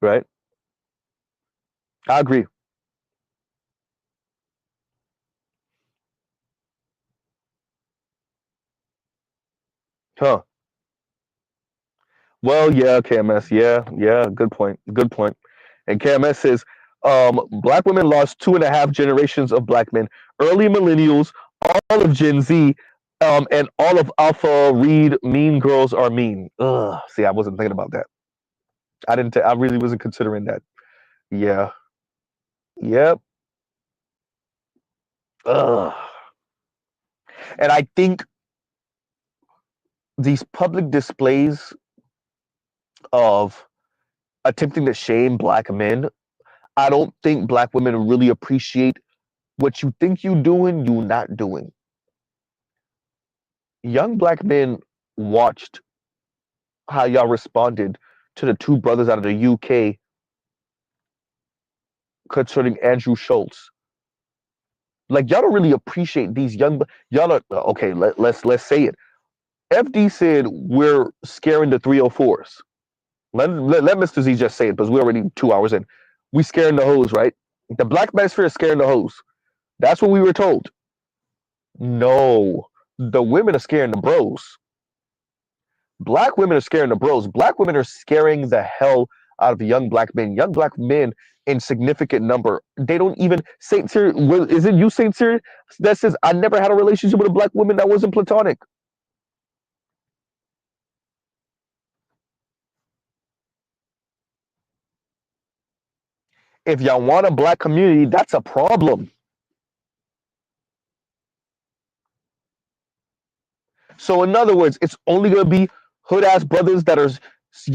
Right? I agree. Huh. Well, yeah, KMS. Yeah. Good point. Good point. And KMS says, black women lost 2.5 generations of black men, early millennials, all of Gen Z, and all of Alpha Read. Mean girls are mean. Ugh. See, I wasn't thinking about that. I didn't. I really wasn't considering that. Yeah. Yep. Ugh. And I think these public displays of attempting to shame black men, I don't think black women really appreciate what you think you doing, you not doing. Young black men watched how y'all responded to the two brothers out of the UK concerning Andrew Schultz. Like y'all don't really appreciate these young. Y'all are okay. Let's say it. FD said we're scaring the 304s. Let Mr. Z just say it because we're already 2 hours in. We scaring the hoes, right? The black manosphere is scaring the hoes. That's what we were told. No, the women are scaring the bros. Black women are scaring the bros. Black women are scaring the hell out of young black men. Young black men in significant number. They don't even Saint Cyr. Is it you, Saint Cyr, that says I never had a relationship with a black woman that wasn't platonic? If y'all want a black community, that's a problem. So in other words, it's only gonna be hood ass brothers that are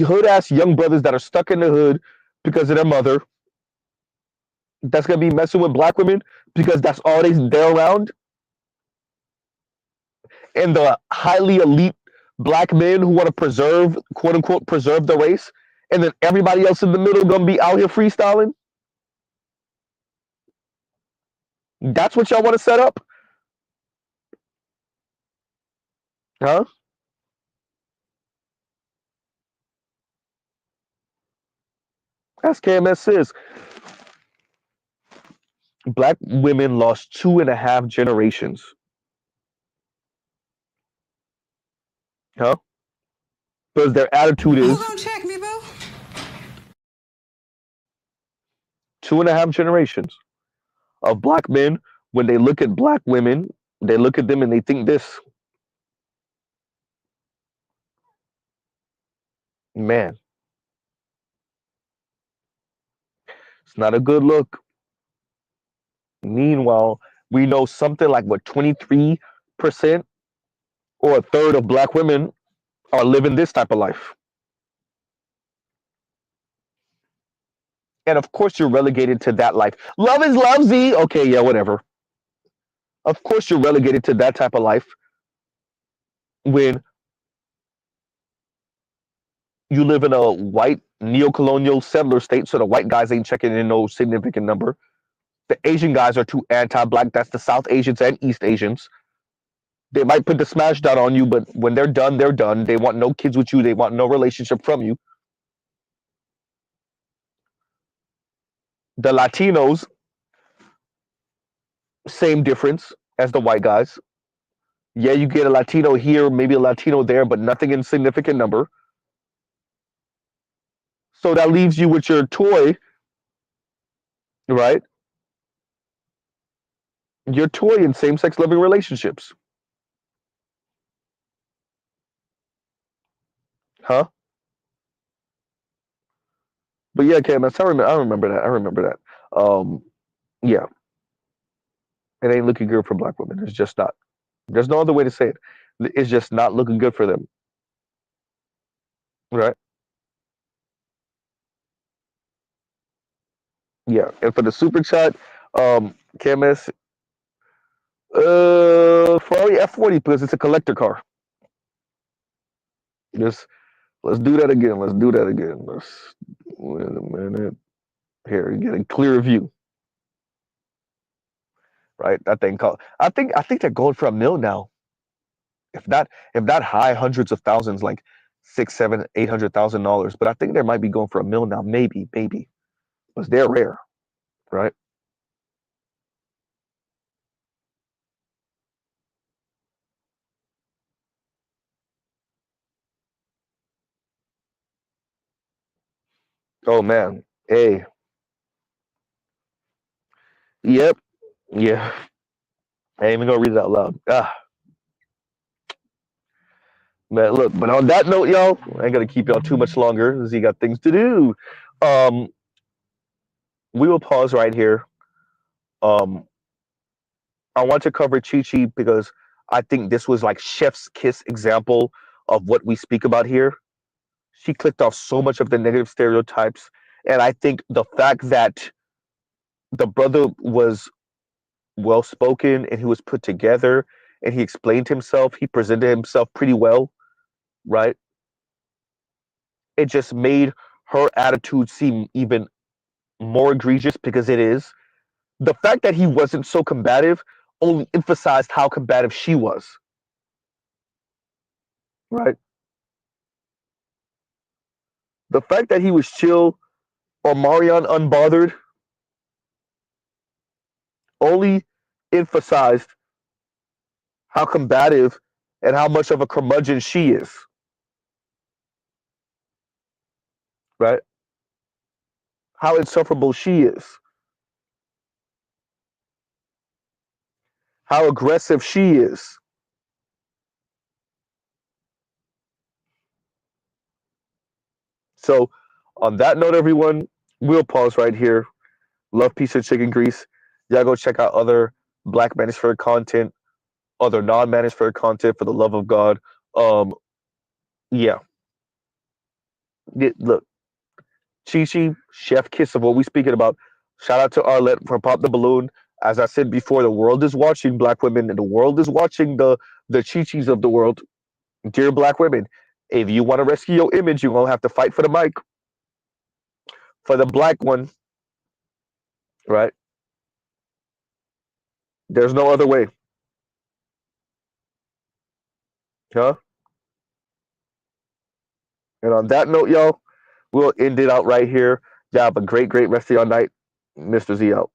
hood ass young brothers that are stuck in the hood because of their mother. That's gonna be messing with black women because that's all they're around. And the highly elite black men who want to preserve, quote unquote, preserve the race, and then everybody else in the middle gonna be out here freestyling. That's what y'all want to set up, huh? As KMS says, black women lost 2.5 generations, huh? Because their attitude Who is gonna check me, boo? 2.5 generations of black men. When they look at black women, they look at them and they think this, man, it's not a good look. Meanwhile, we know something like what 23% or a third of black women are living this type of life. And of course, you're relegated to that life. Love is love, Z. Okay, yeah, whatever. Of course, you're relegated to that type of life when you live in a white neo-colonial settler state, so the white guys ain't checking in no significant number. The Asian guys are too anti-black. That's the South Asians and East Asians. They might put the smash down on you, but when they're done, they're done. They want no kids with you. They want no relationship from you. The Latinos, same difference as the white guys. Yeah, you get a Latino here, maybe a Latino there, but nothing in significant number. So that leaves you with your toy, right? Your toy in same-sex loving relationships, huh? But yeah, KMS, I remember that. I remember that. Yeah, it ain't looking good for black women. It's just not. There's no other way to say it. It's just not looking good for them, right? Yeah, and for the super chat, KMS, Ferrari F40 because it's a collector car. Just let's do that again. Let's do that again. Let's wait a minute. Here, you get a clear view. Right? That thing called I think they're going for $1 million now. If not high hundreds of thousands, like six, seven, $800,000. But I think they might be going for $1 million now. Maybe. Because they're rare, right? Oh man. Hey. Yep. Yeah. I ain't even gonna read it out loud. Ah, man. Look, but on that note, y'all, I ain't gonna keep y'all too much longer because you got things to do. Um, we will pause right here. Um, I want to cover Chi Chi because I think this was like chef's kiss example of what we speak about here. She clicked off so much of the negative stereotypes, and I think the fact that the brother was well spoken and he was put together and he explained himself, he presented himself pretty well, right? It just made her attitude seem even more egregious because it is. The fact that he wasn't so combative only emphasized how combative she was, right? The fact that he was chill or Marion unbothered only emphasized how combative and how much of a curmudgeon she is, right? How insufferable she is, how aggressive she is. So, on that note, everyone, we'll pause right here. Love, peace, and chicken grease. Y'all go check out other Black Manosphere content, other non-Manosphere content for the love of God. Um, yeah. Look, Chi Chi, chef kiss of what we speaking about. Shout out to Arlette for Pop the Balloon. As I said before, the world is watching Black women, and the world is watching the Chi Chis of the world. Dear Black women, if you want to rescue your image, you're gonna have to fight for the mic, for the black one, right? There's no other way, huh? And on that note, y'all, we'll end it out right here. Y'all have a great rest of your night. Mr. Z out.